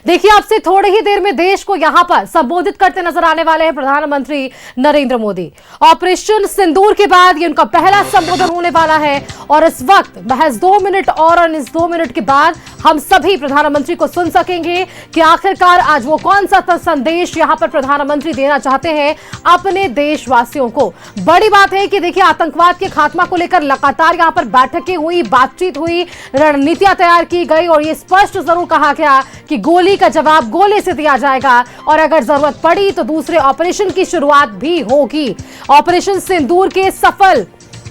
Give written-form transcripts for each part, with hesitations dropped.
देखिए, अब से थोड़ी ही देर में देश को यहां पर संबोधित करते नजर आने वाले हैं प्रधानमंत्री नरेंद्र मोदी। ऑपरेशन सिंदूर के बाद ये उनका पहला संबोधन होने वाला है और इस वक्त महज 2 मिनट और इस 2 मिनट के बाद हम सभी प्रधानमंत्री को सुन सकेंगे कि आखिरकार आज वो कौन सा संदेश यहां पर प्रधानमंत्री देना चाहते हैं अपने देशवासियों को। बड़ी बात है कि देखिए, आतंकवाद के खात्मा को लेकर लगातार यहां पर बैठकें हुई, बातचीत हुई, रणनीतियां तैयार की गई और ये स्पष्ट जरूर कहा गया कि गोली का जवाब गोले से दिया जाएगा और अगर जरूरत पड़ी तो दूसरे ऑपरेशन की शुरुआत भी होगी। ऑपरेशन सिंदूर के सफल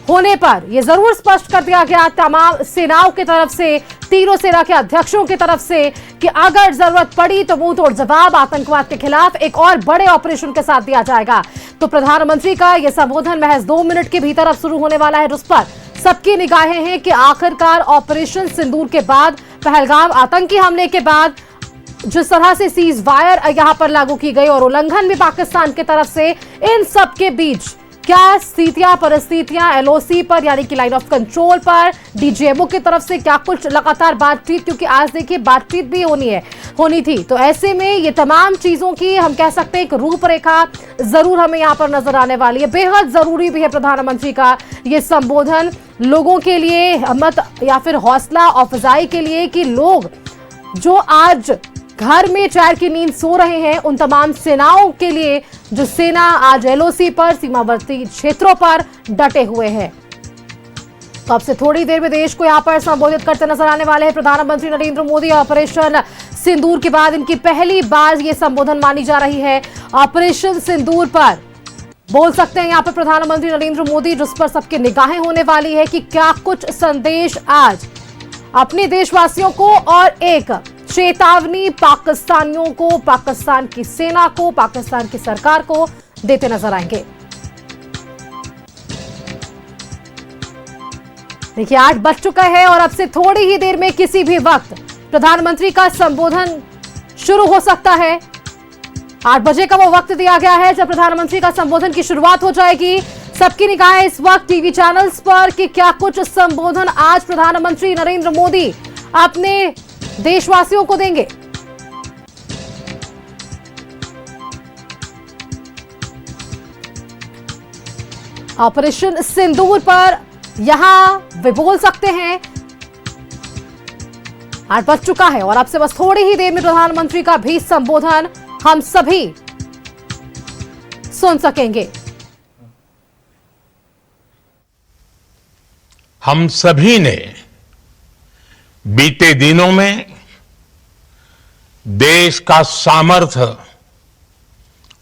होने पर यह जरूर स्पष्ट कर दिया गया तमाम सेनाओं की तरफ से, तीनों सेना के अध्यक्षों की तरफ से, कि अगर जरूरत पड़ी तो मुंह तोड़ जवाब आतंकवाद के खिलाफ एक और बड़े ऑपरेशन के साथ दिया जाएगा। तो प्रधानमंत्री का यह संबोधन महज 2 मिनट के भीतर अब शुरू होने वाला है, जिस पर सबकी निगाहें हैं कि आखिरकार ऑपरेशन सिंदूर के बाद, पहलगाम आतंकी हमले के बाद जिस तरह से सीज वायर यहां पर लागू की गई और उल्लंघन भी पाकिस्तान की तरफ से, इन सब के बीच क्या स्थितियां, परिस्थितियां एलओसी पर यानी कि लाइन ऑफ कंट्रोल पर डीजीएमओ की तरफ से क्या कुछ लगातार बातचीत, क्योंकि आज देखिए बातचीत भी होनी थी। तो ऐसे में ये तमाम चीजों की हम कह सकते हैं एक रूपरेखा जरूर हमें यहां पर नजर आने वाली है। बेहद जरूरी भी है प्रधानमंत्री का ये संबोधन लोगों के लिए, हिम्मत या फिर हौसला अफजाई के लिए कि लोग जो आज घर में चैन की नींद सो रहे हैं, उन तमाम सेनाओं के लिए जो सेना आज एलओसी पर, सीमावर्ती क्षेत्रों पर डटे हुए हैं। तो अब से थोड़ी देर में देश को यहां पर संबोधित करते नजर आने वाले हैं प्रधानमंत्री नरेंद्र मोदी। ऑपरेशन सिंदूर के बाद इनकी पहली बार यह संबोधन मानी जा रही है। ऑपरेशन सिंदूर पर बोल सकते हैं यहां पर प्रधानमंत्री नरेंद्र मोदी, जिस पर सबकी निगाहें होने वाली है कि क्या कुछ संदेश आज अपने देशवासियों को और एक चेतावनी पाकिस्तानियों को, पाकिस्तान की सेना को, पाकिस्तान की सरकार को देते नजर आएंगे। देखिए, 8 बज चुका है और अब से थोड़ी ही देर में किसी भी वक्त प्रधानमंत्री का संबोधन शुरू हो सकता है। 8 बजे का वो वक्त दिया गया है जब प्रधानमंत्री का संबोधन की शुरुआत हो जाएगी। सबकी निगाहें इस वक्त टीवी चैनल्स पर कि क्या कुछ संबोधन आज प्रधानमंत्री नरेंद्र मोदी अपने देशवासियों को देंगे। ऑपरेशन सिंदूर पर यहां वे बोल सकते हैं। 8 बज चुका है और अब से बस थोड़ी ही देर में प्रधानमंत्री का भी संबोधन हम सभी सुन सकेंगे। हम सभी ने बीते दिनों में देश का सामर्थ्य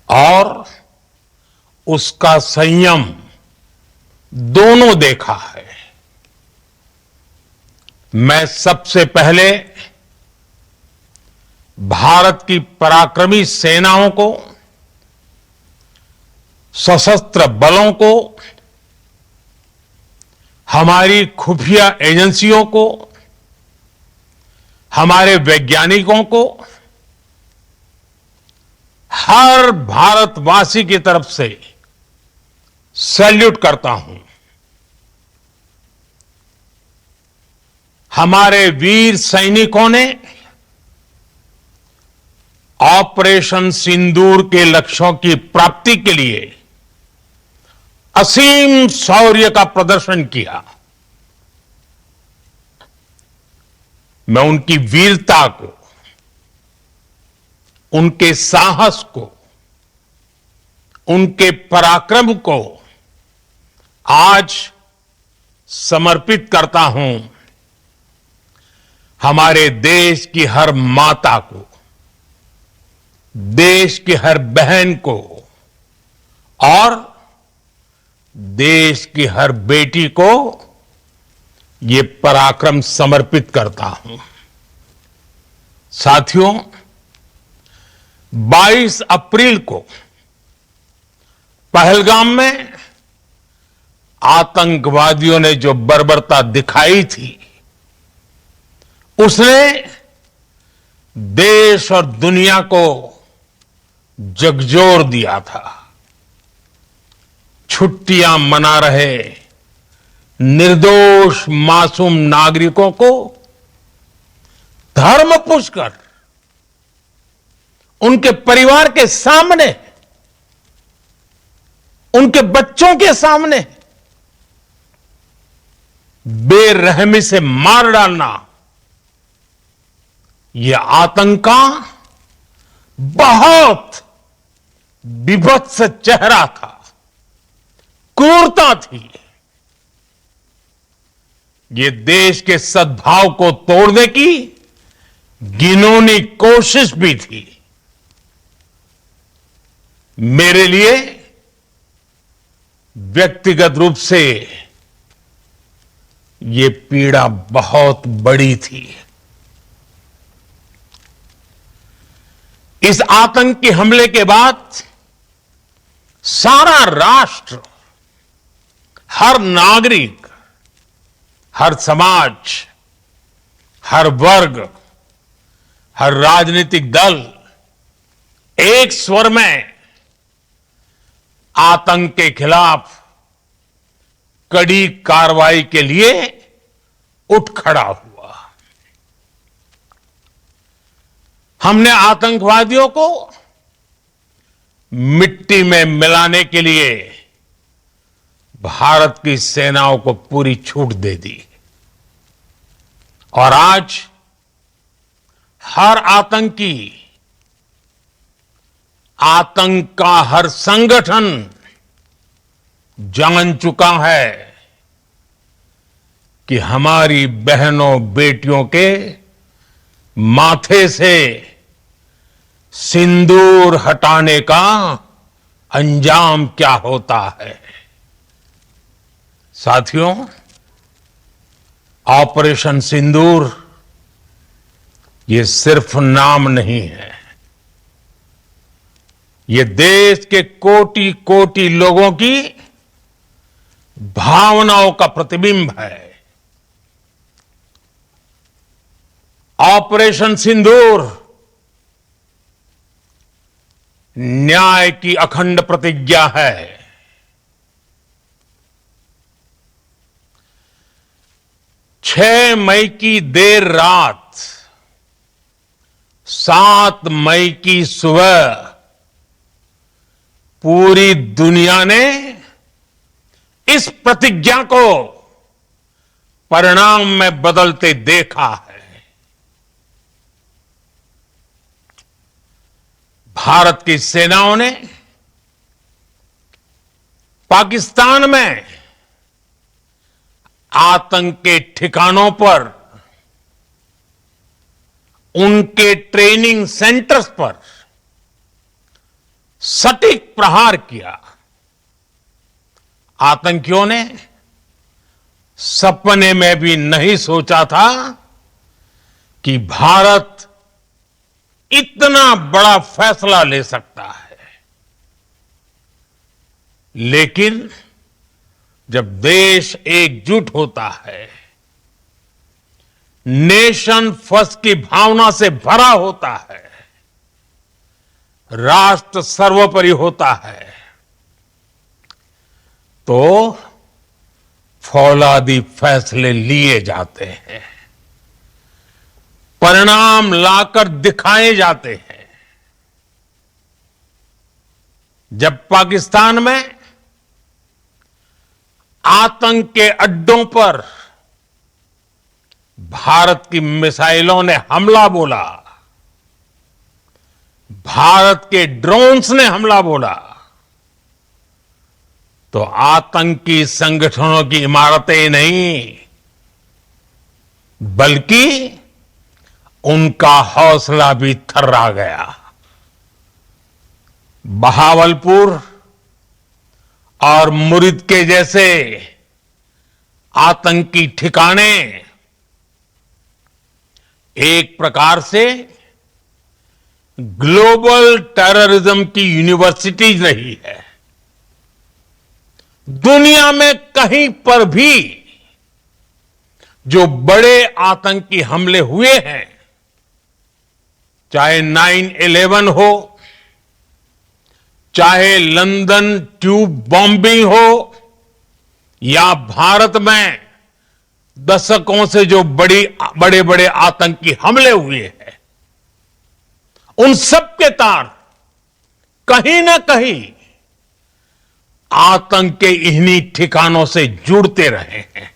और उसका संयम दोनों देखा है। मैं सबसे पहले भारत की पराक्रमी सेनाओं को, सशस्त्र बलों को, हमारी खुफिया एजेंसियों को, हमारे वैज्ञानिकों को, हर भारतवासी की तरफ से सैल्यूट करता हूं। हमारे वीर सैनिकों ने ऑपरेशन सिंदूर के लक्ष्यों की प्राप्ति के लिए असीम शौर्य का प्रदर्शन किया। मैं उनकी वीरता को, उनके साहस को, उनके पराक्रम को आज समर्पित करता हूं। हमारे देश की हर माता को, देश की हर बहन को और देश की हर बेटी को ये पराक्रम समर्पित करता हूं। साथियों, 22 अप्रैल को पहलगाम में आतंकवादियों ने जो बर्बरता दिखाई थी, उसने देश और दुनिया को झकझोर दिया था। छुट्टियां मना रहे निर्दोष मासूम नागरिकों को धर्म पूछकर उनके परिवार के सामने, उनके बच्चों के सामने बेरहमी से मार डालना, यह आतंक का बहुत विभत्स चेहरा था, क्रूरता थी। ये देश के सद्भाव को तोड़ने की घिनौनी कोशिश भी थी। मेरे लिए व्यक्तिगत रूप से ये पीड़ा बहुत बड़ी थी। इस आतंकी हमले के बाद सारा राष्ट्र, हर नागरिक, हर समाज, हर वर्ग, हर राजनीतिक दल एक स्वर में आतंक के खिलाफ कड़ी कार्रवाई के लिए उठ खड़ा हुआ। हमने आतंकवादियों को मिट्टी में मिलाने के लिए भारत की सेनाओं को पूरी छूट दे दी और आज हर आतंकी, आतंक का हर संगठन जान चुका है कि हमारी बहनों बेटियों के माथे से सिंदूर हटाने का अंजाम क्या होता है। साथियों, ऑपरेशन सिंदूर ये सिर्फ नाम नहीं है, ये देश के कोटि कोटि लोगों की भावनाओं का प्रतिबिंब है। ऑपरेशन सिंदूर न्याय की अखंड प्रतिज्ञा है। 6 मई की देर रात, 7 मई की सुबह पूरी दुनिया ने इस प्रतिज्ञा को परिणाम में बदलते देखा है। भारत की सेनाओं ने पाकिस्तान में आतंक के ठिकानों पर, उनके ट्रेनिंग सेंटर्स पर सटीक प्रहार किया। आतंकियों ने सपने में भी नहीं सोचा था कि भारत इतना बड़ा फैसला ले सकता है। लेकिन जब देश एकजुट होता है, नेशन फर्स्ट की भावना से भरा होता है, राष्ट्र सर्वोपरि होता है, तो फौलादी फैसले लिए जाते हैं, परिणाम लाकर दिखाए जाते हैं। जब पाकिस्तान में आतंक के अड्डों पर भारत की मिसाइलों ने हमला बोला, भारत के ड्रोन्स ने हमला बोला, तो आतंकी संगठनों की इमारतें नहीं, बल्कि उनका हौसला भी थर्रा गया। बहावलपुर और मुरिद के जैसे आतंकी ठिकाने एक प्रकार से ग्लोबल टेररिज्म की यूनिवर्सिटीज रही है। दुनिया में कहीं पर भी जो बड़े आतंकी हमले हुए हैं, चाहे 9/11 हो, चाहे लंदन ट्यूब बॉम्बिंग हो, या भारत में दशकों से जो बड़े बड़े आतंकी हमले हुए हैं, उन सब के तार कहीं ना कहीं आतंक के इन्हीं ठिकानों से जुड़ते रहे हैं।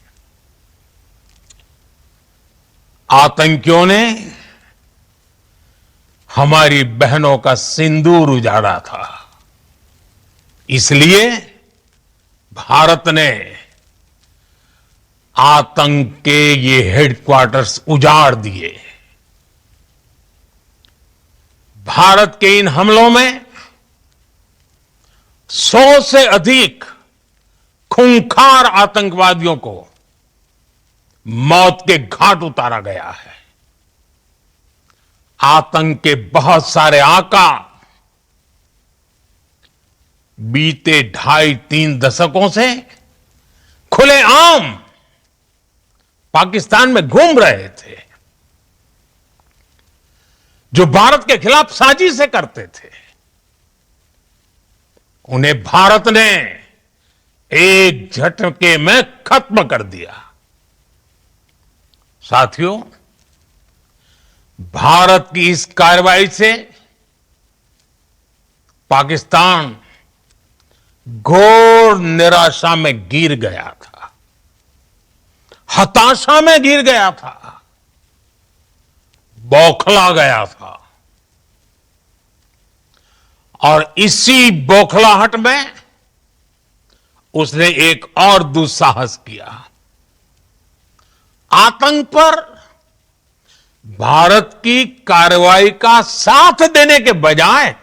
आतंकियों ने हमारी बहनों का सिंदूर उजाड़ा था, इसलिए भारत ने आतंक के ये हेडक्वार्टर्स उजाड़ दिए। भारत के इन हमलों में 100 से अधिक खूंखार आतंकवादियों को मौत के घाट उतारा गया है। आतंक के बहुत सारे आका बीते 2.5-3 दशकों से खुलेआम पाकिस्तान में घूम रहे थे, जो भारत के खिलाफ साजिशें करते थे। उन्हें भारत ने एक झटके में खत्म कर दिया। साथियों, भारत की इस कार्रवाई से पाकिस्तान घोर निराशा में गिर गया था, हताशा में गिर गया था, बौखला गया था। और इसी बौखलाहट में उसने एक और दुस्साहस किया। आतंक पर भारत की कार्रवाई का साथ देने के बजाय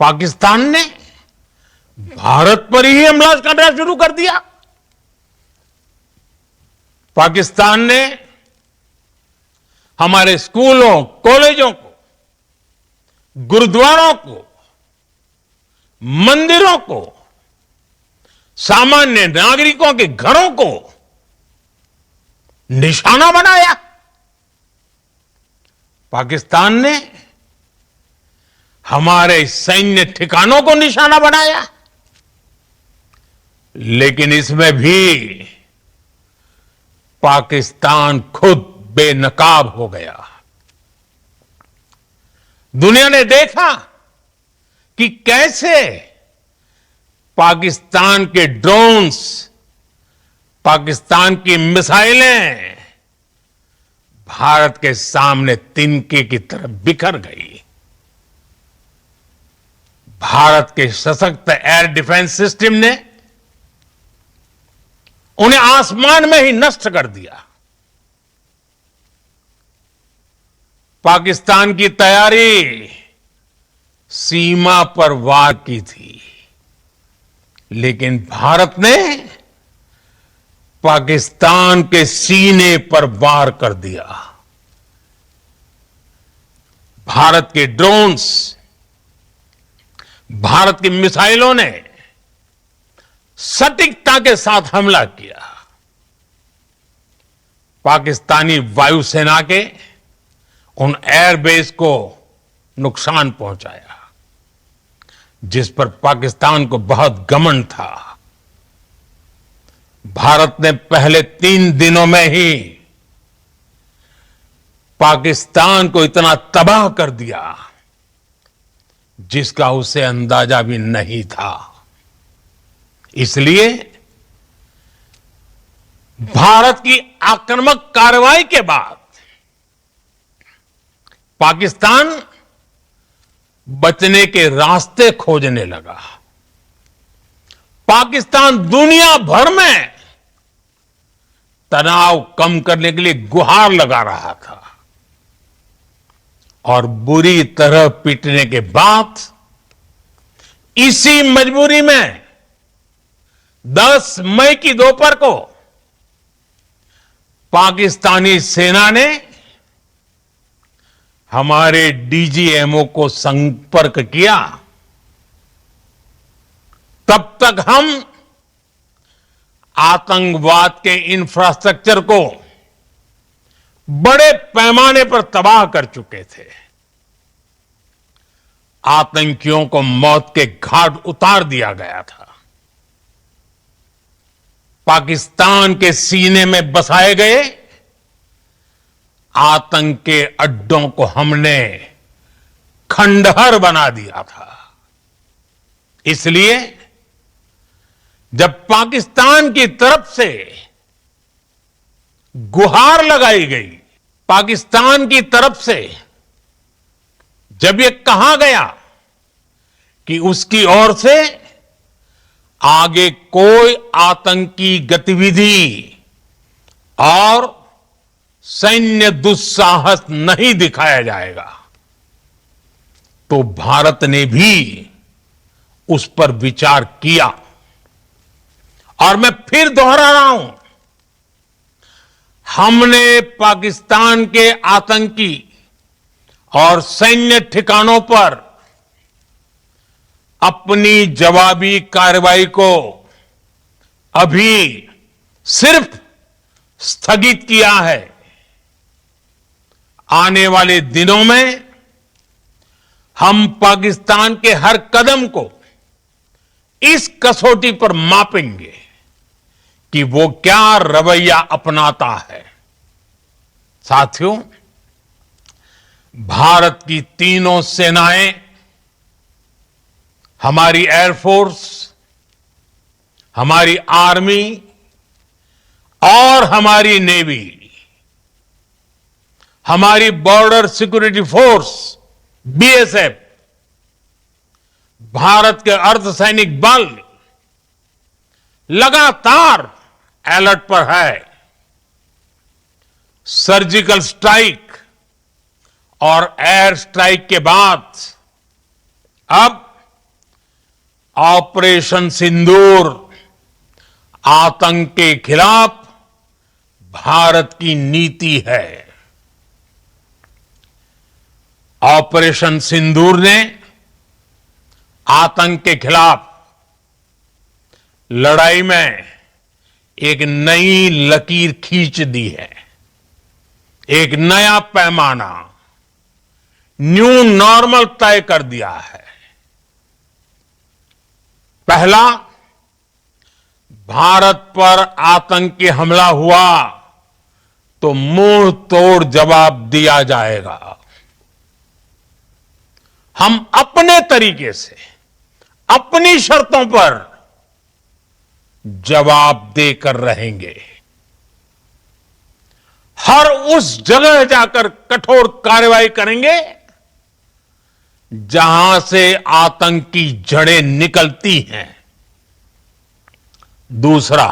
पाकिस्तान ने भारत पर ही हमला करना शुरू कर दिया। पाकिस्तान ने हमारे स्कूलों, कॉलेजों को, गुरुद्वारों को, मंदिरों को, सामान्य नागरिकों के घरों को निशाना बनाया। पाकिस्तान ने हमारे सैन्य ठिकानों को निशाना बनाया। लेकिन इसमें भी पाकिस्तान खुद बेनकाब हो गया। दुनिया ने देखा कि कैसे पाकिस्तान के ड्रोन्स, पाकिस्तान की मिसाइलें भारत के सामने तिनके की तरह बिखर गई। भारत के सशक्त एयर डिफेंस सिस्टम ने उन्हें आसमान में ही नष्ट कर दिया। पाकिस्तान की तैयारी सीमा पर वार की थी, लेकिन भारत ने पाकिस्तान के सीने पर वार कर दिया। भारत के ड्रोन्स, भारत की मिसाइलों ने सटीकता के साथ हमला किया। पाकिस्तानी वायुसेना के उन एयरबेस को नुकसान पहुंचाया, जिस पर पाकिस्तान को बहुत घमंड था। भारत ने पहले 3 दिनों में ही पाकिस्तान को इतना तबाह कर दिया जिसका उसे अंदाजा भी नहीं था। इसलिए भारत की आक्रामक कार्रवाई के बाद पाकिस्तान बचने के रास्ते खोजने लगा। पाकिस्तान दुनिया भर में तनाव कम करने के लिए गुहार लगा रहा था, और बुरी तरह पीटने के बाद इसी मजबूरी में 10 मई की दोपहर को पाकिस्तानी सेना ने हमारे डीजीएमओ को संपर्क किया। तब तक हम आतंकवाद के इंफ्रास्ट्रक्चर को बड़े पैमाने पर तबाह कर चुके थे। आतंकियों को मौत के घाट उतार दिया गया था। पाकिस्तान के सीने में बसाए गए आतंक के अड्डों को हमने खंडहर बना दिया था। इसलिए जब पाकिस्तान की तरफ से गुहार लगाई गई, पाकिस्तान की तरफ से जब यह कहा गया कि उसकी ओर से आगे कोई आतंकी गतिविधि और सैन्य दुस्साहस नहीं दिखाया जाएगा, तो भारत ने भी उस पर विचार किया। और मैं फिर दोहरा रहा हूं, हमने पाकिस्तान के आतंकी और सैन्य ठिकानों पर अपनी जवाबी कार्रवाई को अभी सिर्फ स्थगित किया है। आने वाले दिनों में हम पाकिस्तान के हर कदम को इस कसौटी पर मापेंगे कि वो क्या रवैया अपनाता है। साथियों, भारत की तीनों सेनाएं, हमारी एयरफोर्स, हमारी आर्मी और हमारी नेवी, हमारी border security force BSF, Bharat के अर्धसैनिक बल लगातार अलर्ट पर है। सर्जिकल स्ट्राइक और एयर स्ट्राइक के बाद अब ऑपरेशन सिंदूर आतंक के खिलाफ भारत की नीति है। ऑपरेशन सिंदूर ने आतंक के खिलाफ लड़ाई में एक नई लकीर खींच दी है, एक नया पैमाना, न्यू नॉर्मल तय कर दिया है। पहला, भारत पर आतंकी हमला हुआ तो मुंह तोड़ जवाब दिया जाएगा। हम अपने तरीके से, अपनी शर्तों पर जवाब देकर रहेंगे। हर उस जगह जाकर कठोर कार्रवाई करेंगे जहां से आतंक की जड़ें निकलती हैं। दूसरा,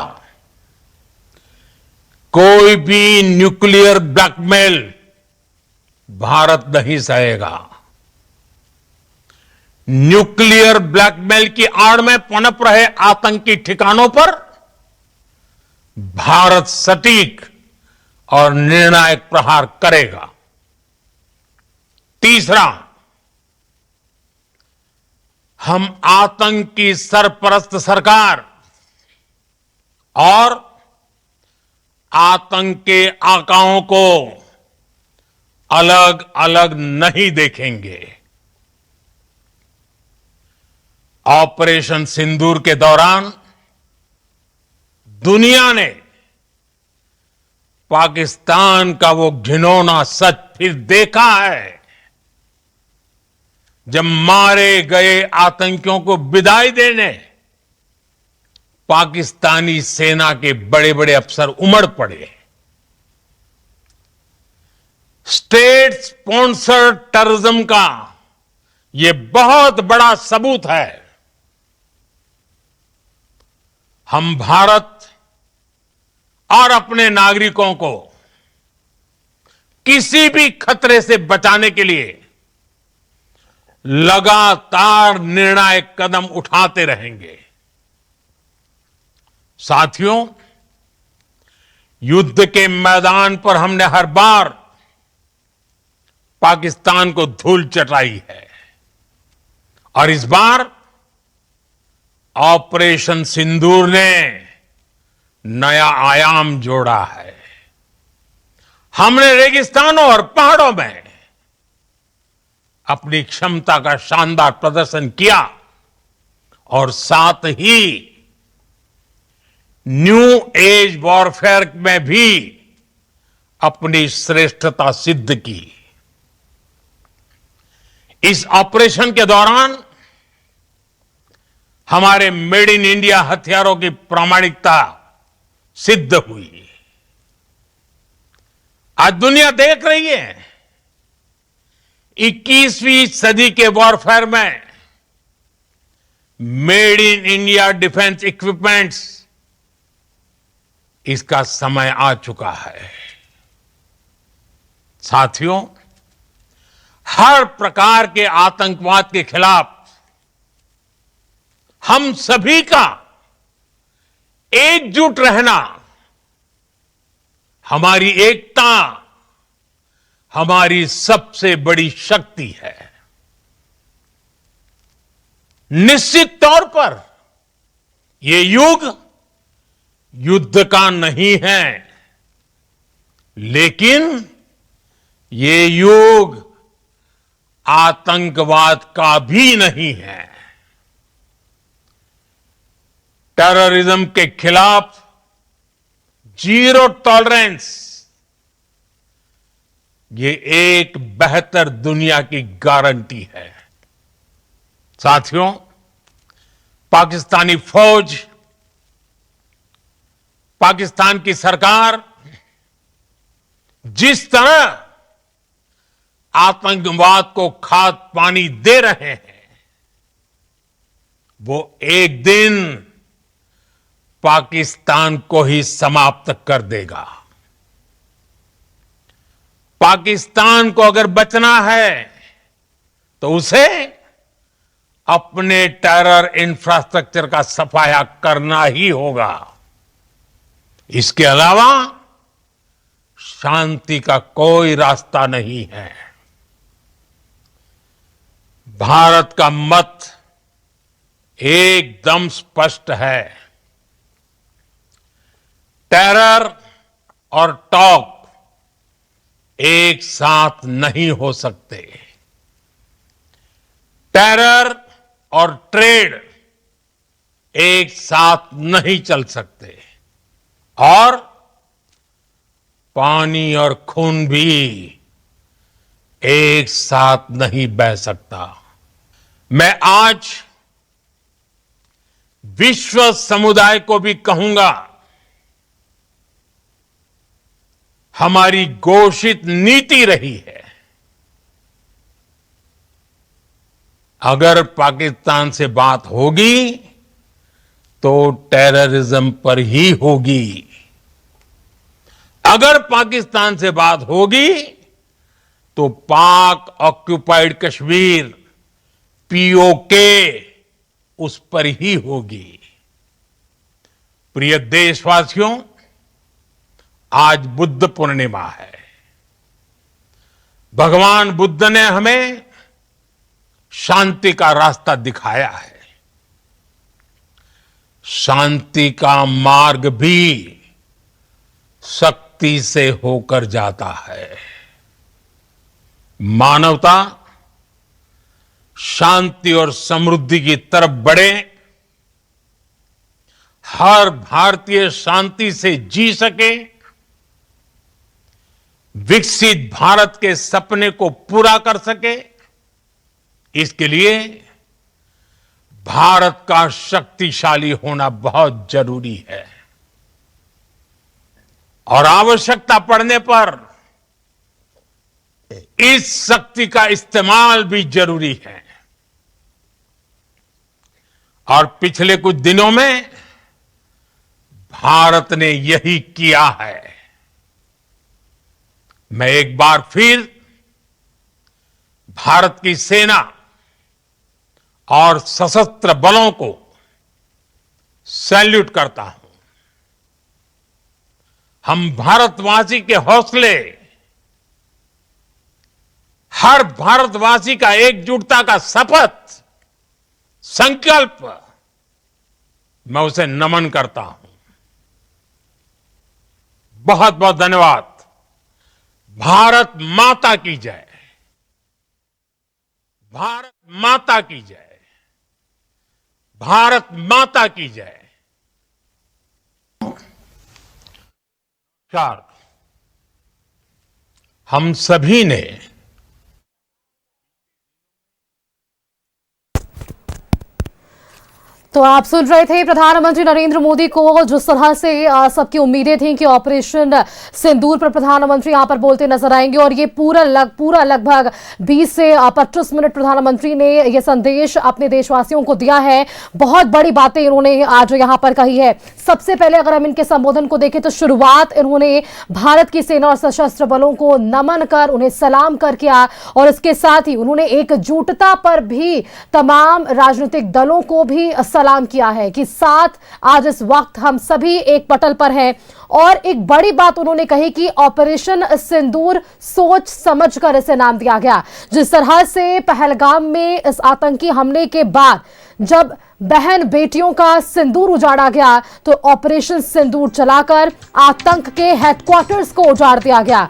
कोई भी न्यूक्लियर ब्लैकमेल भारत नहीं सहेगा। न्यूक्लियर ब्लैकमेल की आड़ में पनप रहे आतंकी ठिकानों पर भारत सटीक और निर्णायक प्रहार करेगा। तीसरा, हम आतंक की सरपरस्त सरकार और आतंक के आकाओं को अलग अलग नहीं देखेंगे। ऑपरेशन सिंदूर के दौरान दुनिया ने पाकिस्तान का वो घिनौना सच फिर देखा है, जब मारे गए आतंकियों को विदाई देने पाकिस्तानी सेना के बड़े बड़े अफसर उमड़ पड़े। स्टेट स्पॉन्सर्ड टेररिज्म का यह बहुत बड़ा सबूत है। हम भारत और अपने नागरिकों को किसी भी खतरे से बचाने के लिए लगातार निर्णायक कदम उठाते रहेंगे। साथियों, युद्ध के मैदान पर हमने हर बार पाकिस्तान को धूल चटाई है और इस बार ऑपरेशन सिंदूर ने नया आयाम जोड़ा है। हमने रेगिस्तानों और पहाड़ों में अपनी क्षमता का शानदार प्रदर्शन किया और साथ ही न्यू एज वॉरफेयर में भी अपनी श्रेष्ठता सिद्ध की। इस ऑपरेशन के दौरान हमारे मेड इन इंडिया हथियारों की प्रामाणिकता सिद्ध हुई। आज दुनिया देख रही है 21वीं सदी के वॉरफेयर में made in India defence equipments, इसका समय आ चुका है। साथियों, हर प्रकार के आतंकवाद के खिलाफ हम सभी का एकजुट रहना, हमारी एकता हमारी सबसे बड़ी शक्ति है। निश्चित तौर पर यह युग युद्ध का नहीं है, लेकिन ये युग आतंकवाद का भी नहीं है। टेररिज्म के खिलाफ जीरो टॉलरेंस, ये एक बेहतर दुनिया की गारंटी है। साथियों, पाकिस्तानी फौज, पाकिस्तान की सरकार जिस तरह आतंकवाद को खाद पानी दे रहे हैं, वो एक दिन पाकिस्तान को ही समाप्त कर देगा। पाकिस्तान को अगर बचना है तो उसे अपने टेरर इंफ्रास्ट्रक्चर का सफाया करना ही होगा। इसके अलावा शांति का कोई रास्ता नहीं है। भारत का मत एकदम स्पष्ट है। टेरर और टॉक एक साथ नहीं हो सकते। टेरर और ट्रेड एक साथ नहीं चल सकते, और पानी और खून भी एक साथ नहीं बह सकता। मैं आज विश्व समुदाय को भी कहूंगा, हमारी घोषित नीति रही है, अगर पाकिस्तान से बात होगी तो टेररिज्म पर ही होगी। अगर पाकिस्तान से बात होगी तो पाक ऑक्युपाइड कश्मीर, पीओके, उस पर ही होगी। प्रिय देशवासियों, आज बुद्ध पूर्णिमा है। भगवान बुद्ध ने हमें शांति का रास्ता दिखाया है। शांति का मार्ग भी शक्ति से होकर जाता है। मानवता शांति और समृद्धि की तरफ बढ़े, हर भारतीय शांति से जी सके, विकसित भारत के सपने को पूरा कर सके, इसके लिए भारत का शक्तिशाली होना बहुत जरूरी है। और आवश्यकता पड़ने पर इस शक्ति का इस्तेमाल भी जरूरी है। और पिछले कुछ दिनों में भारत ने यही किया है। मैं एक बार फिर भारत की सेना और सशस्त्र बलों को सैल्यूट करता हूं। हम भारतवासी के हौसले, हर भारतवासी का एकजुटता का शपथ, संकल्प, मैं उसे नमन करता हूं। बहुत बहुत धन्यवाद। भारत माता की जय। भारत माता की जय। भारत माता की जय। चार, हम सभी ने तो आप सुन रहे थे प्रधानमंत्री नरेंद्र मोदी को जिस तरह से सबकी उम्मीदें थी कि ऑपरेशन सिंदूर पर प्रधानमंत्री यहां पर बोलते नजर आएंगे और ये पूरा लगभग 20 से 25 मिनट प्रधानमंत्री ने ये संदेश अपने देशवासियों को दिया है। बहुत बड़ी बातें इन्होंने आज यहां पर कही है। सबसे पहले अगर हम इनके संबोधन को देखें तो शुरुआत इन्होंने भारत की सेना और सशस्त्र बलों को नमन कर उन्हें सलाम कर किया और इसके साथ ही उन्होंने एकजुटता पर भी तमाम राजनीतिक दलों को भी सलाम किया है कि साथ आज इस वक्त हम सभी एक पटल पर हैं। और एक बड़ी बात उन्होंने कही कि ऑपरेशन सिंदूर सोच समझकर इसे नाम दिया गया। जिस तरह से पहलगाम में इस आतंकी हमले के बाद जब बहन बेटियों का सिंदूर उजाड़ा गया तो ऑपरेशन सिंदूर चलाकर आतंक के हेडक्वार्टर्स को उजाड़ दिया गया।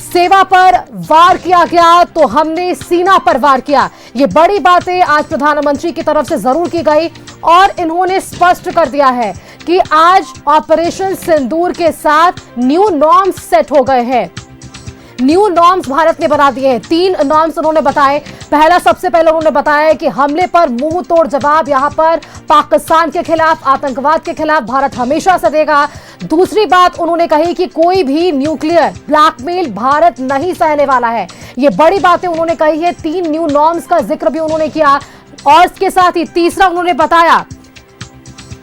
सेवा पर वार किया गया तो हमने सीना पर वार किया। ये बड़ी बातें आज प्रधानमंत्री की तरफ से जरूर की गई और इन्होंने स्पष्ट कर दिया है कि आज ऑपरेशन सिंदूर के साथ न्यू नॉर्म्स सेट हो गए हैं। न्यू नॉर्म्स भारत ने बना दिए हैं। 3 नॉर्म्स उन्होंने बताए। पहला, सबसे पहले उन्होंने बताया कि हमले पर मुंह तोड़ जवाब यहां पर पाकिस्तान के खिलाफ, आतंकवाद के खिलाफ भारत हमेशा से देगा। दूसरी बात उन्होंने कही कि कोई भी न्यूक्लियर ब्लैकमेल भारत नहीं सहने वाला है। ये बड़ी बातें उन्होंने कही है। 3 न्यू नॉर्म्स का जिक्र भी उन्होंने किया और इसके साथ ही तीसरा उन्होंने बताया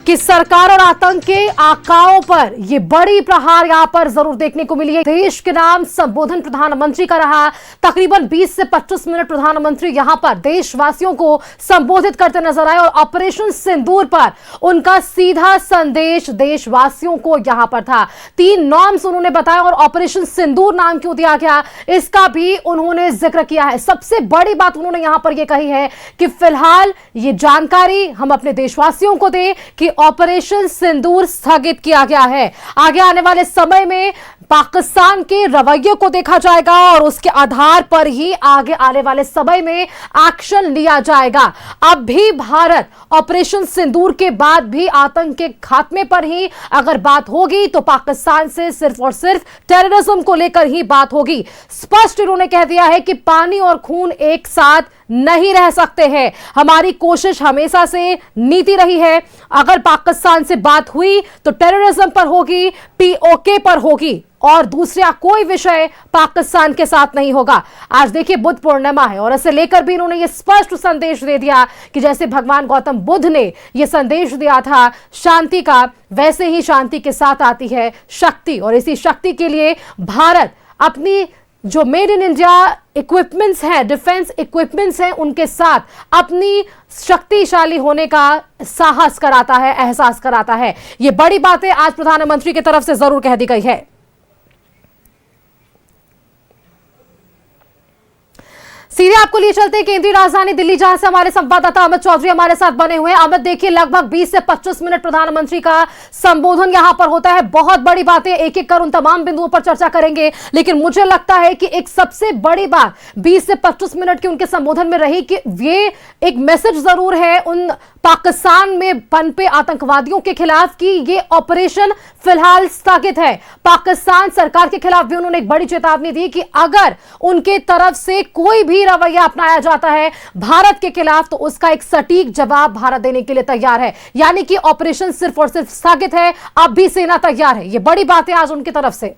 कि सरकार और आतंक के आकाओं पर यह बड़ी प्रहार यहां पर जरूर देखने को मिली है। देश के नाम संबोधन प्रधानमंत्री का रहा। तकरीबन 20 से 25 मिनट प्रधानमंत्री यहां पर देशवासियों को संबोधित करते नजर आए और ऑपरेशन सिंदूर पर उनका सीधा संदेश देशवासियों को यहां पर था। 3 नॉर्म्स उन्होंने बताया और ऑपरेशन सिंदूर नाम क्यों दिया गया इसका भी उन्होंने जिक्र किया है। सबसे बड़ी बात उन्होंने यहां पर यह कही है कि फिलहाल ये जानकारी हम अपने देशवासियों को दें कि ऑपरेशन सिंदूर स्थगित किया गया है। आगे आने वाले समय में पाकिस्तान के रवैये को देखा जाएगा और उसके आधार पर ही आगे आने वाले समय में एक्शन लिया जाएगा। अब भी भारत ऑपरेशन सिंदूर के बाद भी आतंक के खात्मे पर ही अगर बात होगी तो पाकिस्तान से सिर्फ और सिर्फ टेररिज्म को लेकर ही बात होगी। स्पष्ट इन्होंने कह दिया है कि पानी और खून एक साथ नहीं रह सकते हैं। हमारी कोशिश हमेशा से नीति रही है, अगर पाकिस्तान से बात हुई तो टेररिज्म पर होगी, पीओके पर होगी और दूसरा कोई विषय पाकिस्तान के साथ नहीं होगा। आज देखिए बुद्ध पूर्णिमा है और इसे लेकर भी इन्होंने यह स्पष्ट संदेश दे दिया कि जैसे भगवान गौतम बुद्ध ने यह संदेश दिया था शांति का, वैसे ही शांति के साथ आती है शक्ति और इसी शक्ति के लिए भारत अपनी जो मेड इन इंडिया इक्विपमेंट्स हैं, डिफेंस इक्विपमेंट्स हैं, उनके साथ अपनी शक्तिशाली होने का साहस कराता है, एहसास कराता है। ये बड़ी बातें आज प्रधानमंत्री की तरफ से जरूर कह दी गई है। सीधे आपको लिए चलते हैं केंद्रीय राजधानी दिल्ली, जहां से हमारे संवाददाता अमित चौधरी हमारे साथ बने हुए हैं। अमित, देखिए लगभग 20 से 25 मिनट प्रधानमंत्री का संबोधन यहां पर होता है। बहुत बड़ी बातें, एक एक कर उन तमाम बिंदुओं पर चर्चा करेंगे, लेकिन मुझे लगता है कि एक सबसे बड़ी बात 20 से 25 मिनट के उनके संबोधन में रही कि ये एक मैसेज जरूर है उन पाकिस्तान में पनपे आतंकवादियों के खिलाफ कि ये ऑपरेशन फिलहाल स्थगित है। पाकिस्तान सरकार के खिलाफ भी उन्होंने एक बड़ी चेतावनी दी कि अगर उनके तरफ से कोई भी रवैया अपनाया जाता है भारत के खिलाफ तो उसका एक सटीक जवाब भारत देने के लिए तैयार है। यानी कि ऑपरेशन सिर्फ और सिर्फ स्थगित है, अब भी सेना तैयार है। ये बड़ी बात है आज उनकी तरफ से।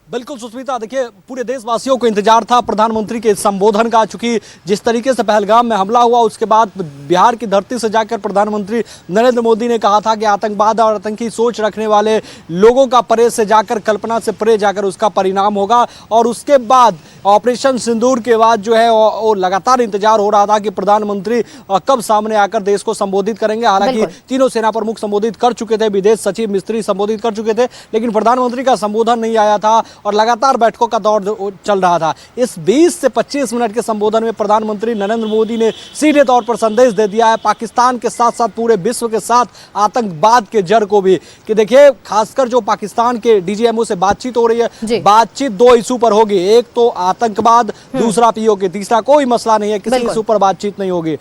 बिल्कुल सुष्मिता, देखिए पूरे देशवासियों को इंतजार था प्रधानमंत्री के संबोधन का, चूंकि जिस तरीके से पहलगाम में हमला हुआ उसके बाद बिहार की धरती से जाकर प्रधानमंत्री नरेंद्र मोदी ने कहा था कि आतंकवाद और आतंकी सोच रखने वाले लोगों का परे से जाकर, कल्पना से परे जाकर उसका परिणाम होगा। और उसके बाद ऑपरेशन सिंदूर के बाद जो है वो लगातार इंतजार हो रहा था कि प्रधानमंत्री कब सामने आकर देश को संबोधित करेंगे। हालांकि तीनों सेना प्रमुख संबोधित कर चुके थे, विदेश सचिव मिस्त्री संबोधित कर चुके थे, लेकिन प्रधानमंत्री का संबोधन नहीं आया था और लगातार बैठकों का दौर चल रहा था। इस 20 से 25 मिनट के संबोधन में प्रधानमंत्री नरेंद्र मोदी ने सीधे तौर पर संदेश दे दिया है पाकिस्तान के साथ साथ पूरे विश्व के साथ आतंकवाद के जड़ को भी, कि देखिए खासकर जो पाकिस्तान के डीजीएमओ से बातचीत हो रही है, बातचीत 2 इशू पर होगी। एक तो आतंकवाद, दूसरा पीओके, तीसरा कोई मसला नहीं है, किसी इस ऊपर बातचीत नहीं होगी।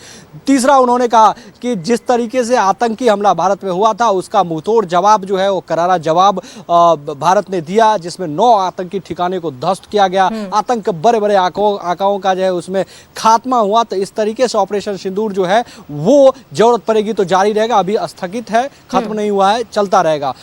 तीसरा उन्होंने कहा कि जिस तरीके से आतंकी हमला भारत में हुआ था उसका मुंहतोड़ जवाब जो है वो करारा जवाब भारत ने दिया, जिसमें 9 आतंकी ठिकाने को ध्वस्त किया गया, आतंक बड़े बड़े आकाओं का जो है उसमें खात्मा हुआ। तो इस तरीके से ऑपरेशन सिंदूर जो है वो जरूरत पड़ेगी तो जारी रहेगा, अभी स्थगित है, खत्म नहीं हुआ है, चलता रहेगा।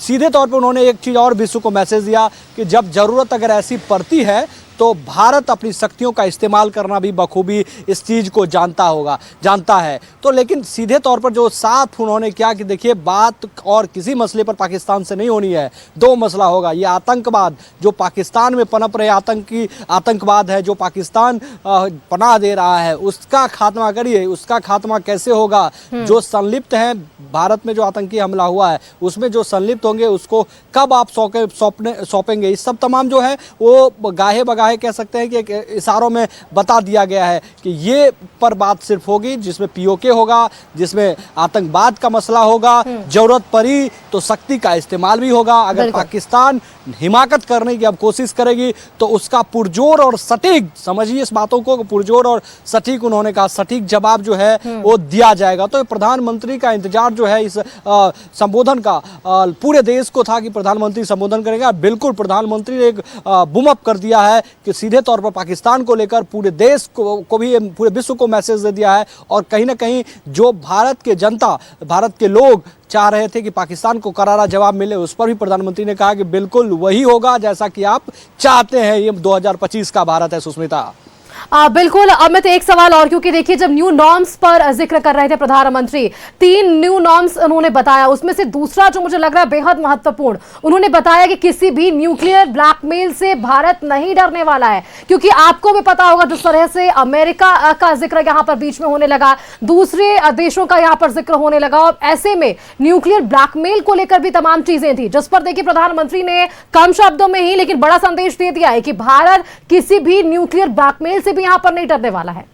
सीधे तौर पे उन्होंने एक चीज और विश्व को मैसेज दिया कि जब जरूरत अगर ऐसी पड़ती है तो भारत अपनी शक्तियों का इस्तेमाल करना भी बखूबी इस चीज को जानता है। तो लेकिन सीधे तौर पर जो साफ उन्होंने क्या कि देखिए बात और किसी मसले पर पाकिस्तान से नहीं होनी है, 2 मसला होगा। ये आतंकवाद जो पाकिस्तान में पनप रहे आतंकवाद है, जो पाकिस्तान पनाह दे रहा है, उसका खात्मा करिए। उसका खात्मा कैसे होगा? जो संलिप्त हैं भारत में जो आतंकी हमला हुआ है उसमें जो संलिप्त होंगे उसको कब आप सौंपेंगे, इस सब तमाम जो है वो गाहे बगाहे कह सकते हैं कि इशारों में बता दिया गया है कि ये पर बात सिर्फ होगी जिसमें पीओके होगा, जिसमें आतंकवाद का मसला होगा, जरूरत पड़ी तो शक्ति का इस्तेमाल भी होगा। अगर पाकिस्तान हिमाकत करने की अब कोशिश करेगी तो उसका पुरजोर और सटीक, समझिए इस बातों को, पुरजोर और सटीक, उन्होंने कहा सटीक जवाब जो है वो दिया जाएगा। तो प्रधानमंत्री का इंतजार जो है इस संबोधन का पूरे देश को था कि प्रधानमंत्री संबोधन करेगा। बिल्कुल प्रधानमंत्री ने एक बूम अप कर दिया है कि सीधे तौर पर पाकिस्तान को लेकर पूरे देश को भी, पूरे विश्व को मैसेज दे दिया है। और कहीं ना कहीं जो भारत के जनता, भारत के लोग चाह रहे थे कि पाकिस्तान को करारा जवाब मिले, उस पर भी प्रधानमंत्री ने कहा कि बिल्कुल वही होगा जैसा कि आप चाहते हैं। ये 2025 का भारत है सुष्मिता। बिल्कुल अमित, एक सवाल और, क्योंकि देखिए जब न्यू नॉर्म्स पर जिक्र कर रहे थे प्रधानमंत्री, 3 न्यू नॉर्म्स उन्होंने बताया, उसमें से दूसरा जो मुझे लग रहा है बेहद महत्वपूर्ण, उन्होंने बताया कि किसी भी न्यूक्लियर ब्लैकमेल से भारत नहीं डरने वाला है। क्योंकि आपको भी पता होगा जिस तरह से अमेरिका का जिक्र यहां पर बीच में होने लगा, दूसरे देशों का यहां पर जिक्र होने लगा, और ऐसे में न्यूक्लियर ब्लैकमेल को लेकर भी तमाम चीजें थी, जिस पर देखिए प्रधानमंत्री ने कम शब्दों में ही लेकिन बड़ा संदेश दे दिया है कि भारत किसी भी न्यूक्लियर ब्लैकमेल से भी यहां पर नहीं डरने वाला है।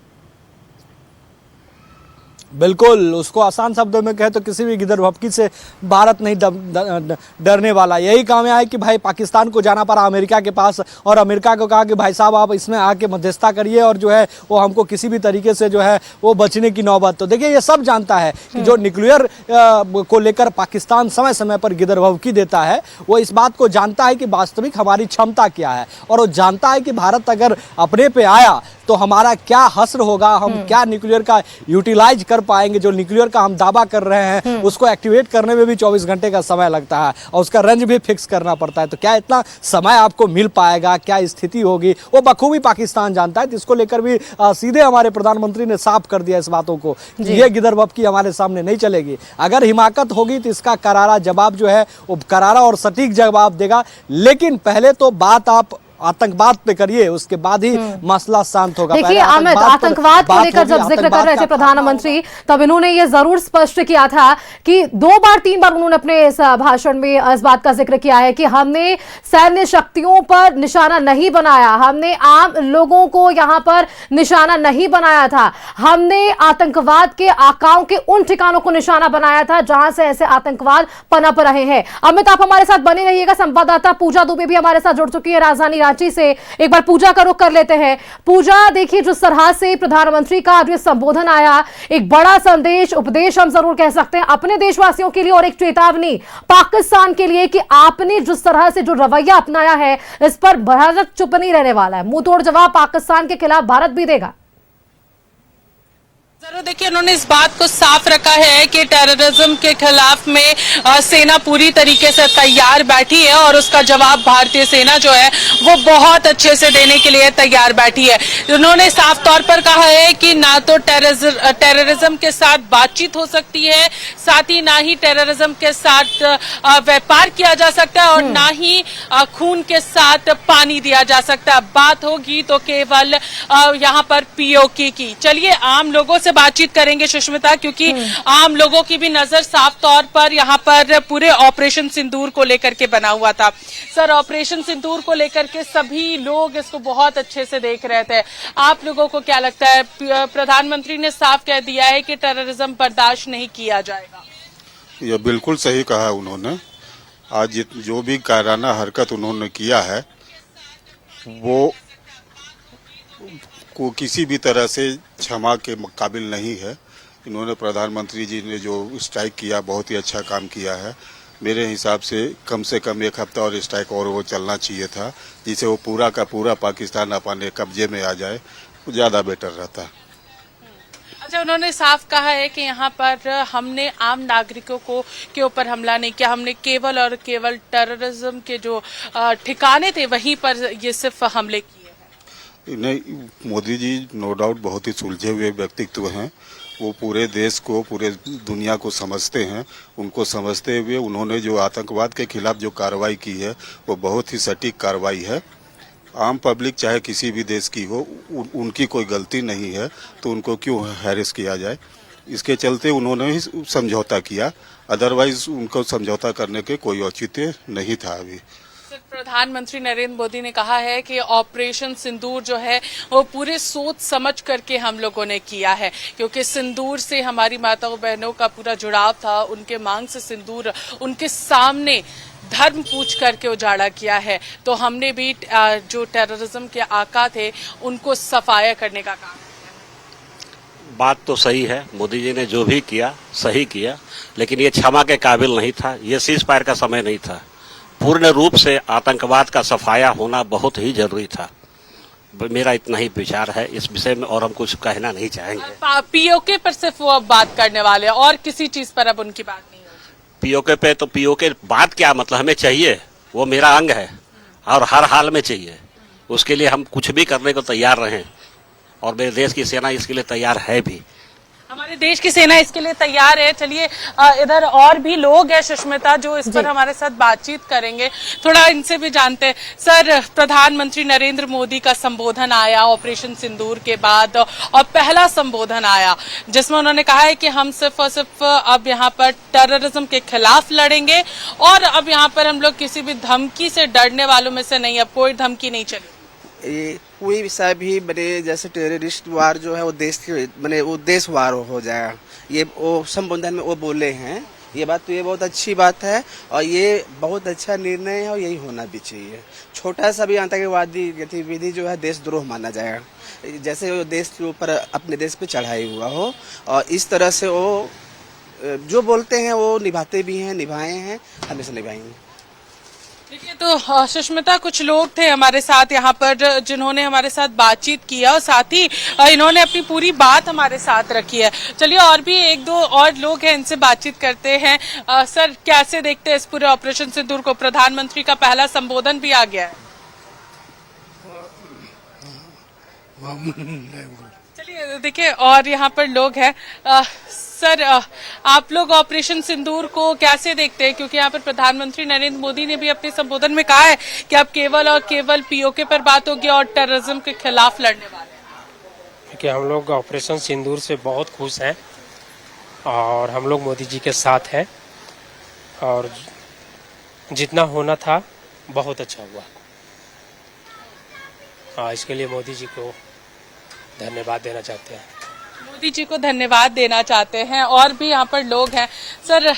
बिल्कुल, उसको आसान शब्दों में कहे तो किसी भी गिदर भपकी से भारत नहीं डरने वाला। यही काम है कि भाई पाकिस्तान को जाना पड़ा अमेरिका के पास, और अमेरिका को कहा कि भाई साहब आप इसमें आके मध्यस्थता करिए और जो है वो हमको किसी भी तरीके से जो है वो बचने की नौबत। तो देखिए ये सब जानता है कि जो न्यूक्लियर को लेकर पाकिस्तान समय समय पर गिदर भपकी देता है, वो इस बात को जानता है कि वास्तविक हमारी क्षमता क्या है, और वो जानता है कि भारत अगर अपने पे आया तो हमारा क्या हश्र होगा, हम क्या न्यूक्लियर का यूटिलाइज कर पाएंगे। जो न्यूक्लियर का हम दावा कर रहे हैं उसको एक्टिवेट करने में भी 24 घंटे का समय लगता है और उसका रेंज भी फिक्स करना पड़ता है। तो क्या इतना समय आपको मिल पाएगा, क्या स्थिति होगी, वो बखूबी पाकिस्तान जानता है। जिसको लेकर भी सीधे हमारे प्रधानमंत्री ने साफ कर दिया इस बातों को कि ये गिदर भपकी हमारे सामने नहीं चलेगी। अगर हिमाकत होगी तो इसका करारा जवाब जो है वो करारा और सटीक जवाब देगा। लेकिन पहले तो बात आप आतंकवाद पे करिए, उसके बाद ही मसला शांत होगा। देखिए अमित, आतंकवाद को लेकर जब जिक्र कर रहे थे प्रधानमंत्री, तब इन्होंने ये जरूर स्पष्ट किया था कि 2 बार 3 बार उन्होंने अपने इस भाषण में इस बात का जिक्र किया है कि हमने सैन्य शक्तियों पर निशाना नहीं बनाया, हमने आम लोगों को यहां पर निशाना नहीं बनाया था, हमने आतंकवाद के आकाओं के उन ठिकानों को निशाना बनाया था जहां से ऐसे आतंकवाद पनप रहे हैं। अमित, आप हमारे साथ बने रहिएगा। संवाददाता पूजा दुबे भी हमारे साथ जुड़ चुकी है राजधानी से। एक बार पूजा का रुख कर लेते हैं। पूजा, देखिए जिस तरह से प्रधानमंत्री का आज संबोधन आया, एक बड़ा संदेश, उपदेश हम जरूर कह सकते हैं अपने देशवासियों के लिए, और एक चेतावनी पाकिस्तान के लिए कि आपने जिस तरह से जो रवैया अपनाया है इस पर भारत चुप नहीं रहने वाला है। मुंह तोड़ जवाब पाकिस्तान के खिलाफ भारत भी देगा। जरूर, देखिए उन्होंने इस बात को साफ रखा है कि टेररिज्म के खिलाफ में सेना पूरी तरीके से तैयार बैठी है और उसका जवाब भारतीय सेना जो है वो बहुत अच्छे से देने के लिए तैयार बैठी है। उन्होंने साफ तौर पर कहा है कि ना तो टेररिज्म के साथ बातचीत हो सकती है, साथ ही ना ही टेररिज्म के साथ व्यापार किया जा सकता है, और ना ही खून के साथ पानी दिया जा सकता है। बात होगी तो केवल यहाँ पर पीओके की। चलिए आम लोगों से बातचीत करेंगे सुष्मिता, क्योंकि आम लोगों की भी नजर साफ तौर पर यहाँ पर पूरे ऑपरेशन सिंदूर को लेकर के बना हुआ था। सर, ऑपरेशन सिंदूर को लेकर के सभी लोग इसको बहुत अच्छे से देख रहे थे। आप लोगों को क्या लगता है? प्रधानमंत्री ने साफ कह दिया है कि टेररिज्म बर्दाश्त नहीं किया जाएगा। ये बिल्कुल सही कहा उन्होंने। आज जो भी कायराना हरकत उन्होंने किया है वो को किसी भी तरह से क्षमा के काबिल नहीं है। इन्होंने प्रधानमंत्री जी ने जो स्ट्राइक किया बहुत ही अच्छा काम किया है। मेरे हिसाब से कम 1 हफ्ता और स्ट्राइक और वो चलना चाहिए था, जिससे वो पूरा का पूरा पाकिस्तान अपने कब्जे में आ जाए, ज़्यादा बेटर रहता। अच्छा, उन्होंने साफ कहा है कि यहाँ पर हमने आम नागरिकों के ऊपर हमला नहीं किया, हमने केवल और केवल टेररिज्म के जो ठिकाने थे वहीं पर ये सिर्फ हमले किए हैं। नहीं, मोदी जी नो डाउट बहुत ही सुलझे हुए व्यक्तित्व हैं। वो पूरे देश को, पूरे दुनिया को समझते हैं। उनको समझते हुए उन्होंने जो आतंकवाद के खिलाफ जो कार्रवाई की है वो बहुत ही सटीक कार्रवाई है। आम पब्लिक चाहे किसी भी देश की हो, उनकी कोई गलती नहीं है तो उनको क्यों हैरेस किया जाए। इसके चलते उन्होंने ही समझौता किया, अदरवाइज उनको समझौता करने के कोई औचित्य नहीं था। अभी प्रधानमंत्री नरेंद्र मोदी ने कहा है कि ऑपरेशन सिंदूर जो है वो पूरे सोच समझ करके हम लोगों ने किया है, क्योंकि सिंदूर से हमारी माताओं बहनों का पूरा जुड़ाव था। उनके मांग से सिंदूर उनके सामने धर्म पूछ करके उजाड़ा किया है, तो हमने भी जो टेररिज्म के आका थे उनको सफाया करने का काम किया। बात तो सही है, मोदी जी ने जो भी किया सही किया, लेकिन ये क्षमा के काबिल नहीं था। ये सीज फायर का समय नहीं था। पूर्ण रूप से आतंकवाद का सफाया होना बहुत ही जरूरी था। मेरा इतना ही विचार है इस विषय में, और हम कुछ कहना नहीं चाहेंगे। पीओके पर सिर्फ वो अब बात करने वाले हैं और किसी चीज पर अब उनकी बात नहीं होगी। पीओके पे तो पीओके बात क्या, मतलब हमें चाहिए, वो मेरा अंग है और हर हाल में चाहिए। उसके लिए हम कुछ भी करने को तैयार रहें, और मेरे देश की सेना इसके लिए तैयार है भी। हमारे देश की सेना इसके लिए तैयार है। चलिए, इधर और भी लोग हैं सुष्मिता जो इस पर हमारे साथ बातचीत करेंगे, थोड़ा इनसे भी जानते हैं। सर, प्रधानमंत्री नरेंद्र मोदी का संबोधन आया ऑपरेशन सिंदूर के बाद, और पहला संबोधन आया जिसमें उन्होंने कहा है कि हम सिर्फ और सिर्फ अब यहाँ पर टेररिज्म के खिलाफ लड़ेंगे, और अब यहाँ पर हम लोग किसी भी धमकी से डरने वालों में से नहीं, अब कोई धमकी नहीं चलेगी। ये कोई विषय भी बने, जैसे टेररिस्ट वार जो है वो देश के बने, वो देश वार हो जाएगा। ये वो संबोधन में वो बोले हैं, ये बात तो ये बहुत अच्छी बात है, और ये बहुत अच्छा निर्णय है, और यही होना भी चाहिए। छोटा सा भी आतंकवादी गतिविधि जो है देशद्रोह माना जाएगा, जैसे वो देश के ऊपर अपने देश पे चढ़ाई हुआ हो, और इस तरह से वो जो बोलते हैं वो निभाते भी हैं, निभाए हैं, हमेशा निभाएंगे। देखिए, तो सुष्मिता, कुछ लोग थे हमारे साथ यहाँ पर जिन्होंने हमारे साथ बातचीत किया, और साथ ही इन्होंने अपनी पूरी बात हमारे साथ रखी है। चलिए, और भी एक दो और लोग हैं, इनसे बातचीत करते हैं। सर, कैसे देखते हैं इस पूरे ऑपरेशन सिंदूर को? प्रधानमंत्री का पहला संबोधन भी आ गया है। चलिए, देखिए, और यहाँ पर लोग हैं। सर, आप लोग ऑपरेशन सिंदूर को कैसे देखते हैं? क्योंकि यहाँ पर प्रधानमंत्री नरेंद्र मोदी ने भी अपने संबोधन में कहा है कि अब केवल और केवल पीओके पर बात होगी और टेररिज्म के खिलाफ लड़ने वाले हैं। क्योंकि हम लोग ऑपरेशन सिंदूर से बहुत खुश हैं, और हम लोग मोदी जी के साथ हैं, और जितना होना था बहुत अच्छा हुआ। इसके लिए मोदी जी को धन्यवाद देना चाहते हैं। मोदी जी को धन्यवाद देना चाहते हैं। और भी यहाँ पर लोग हैं। सर,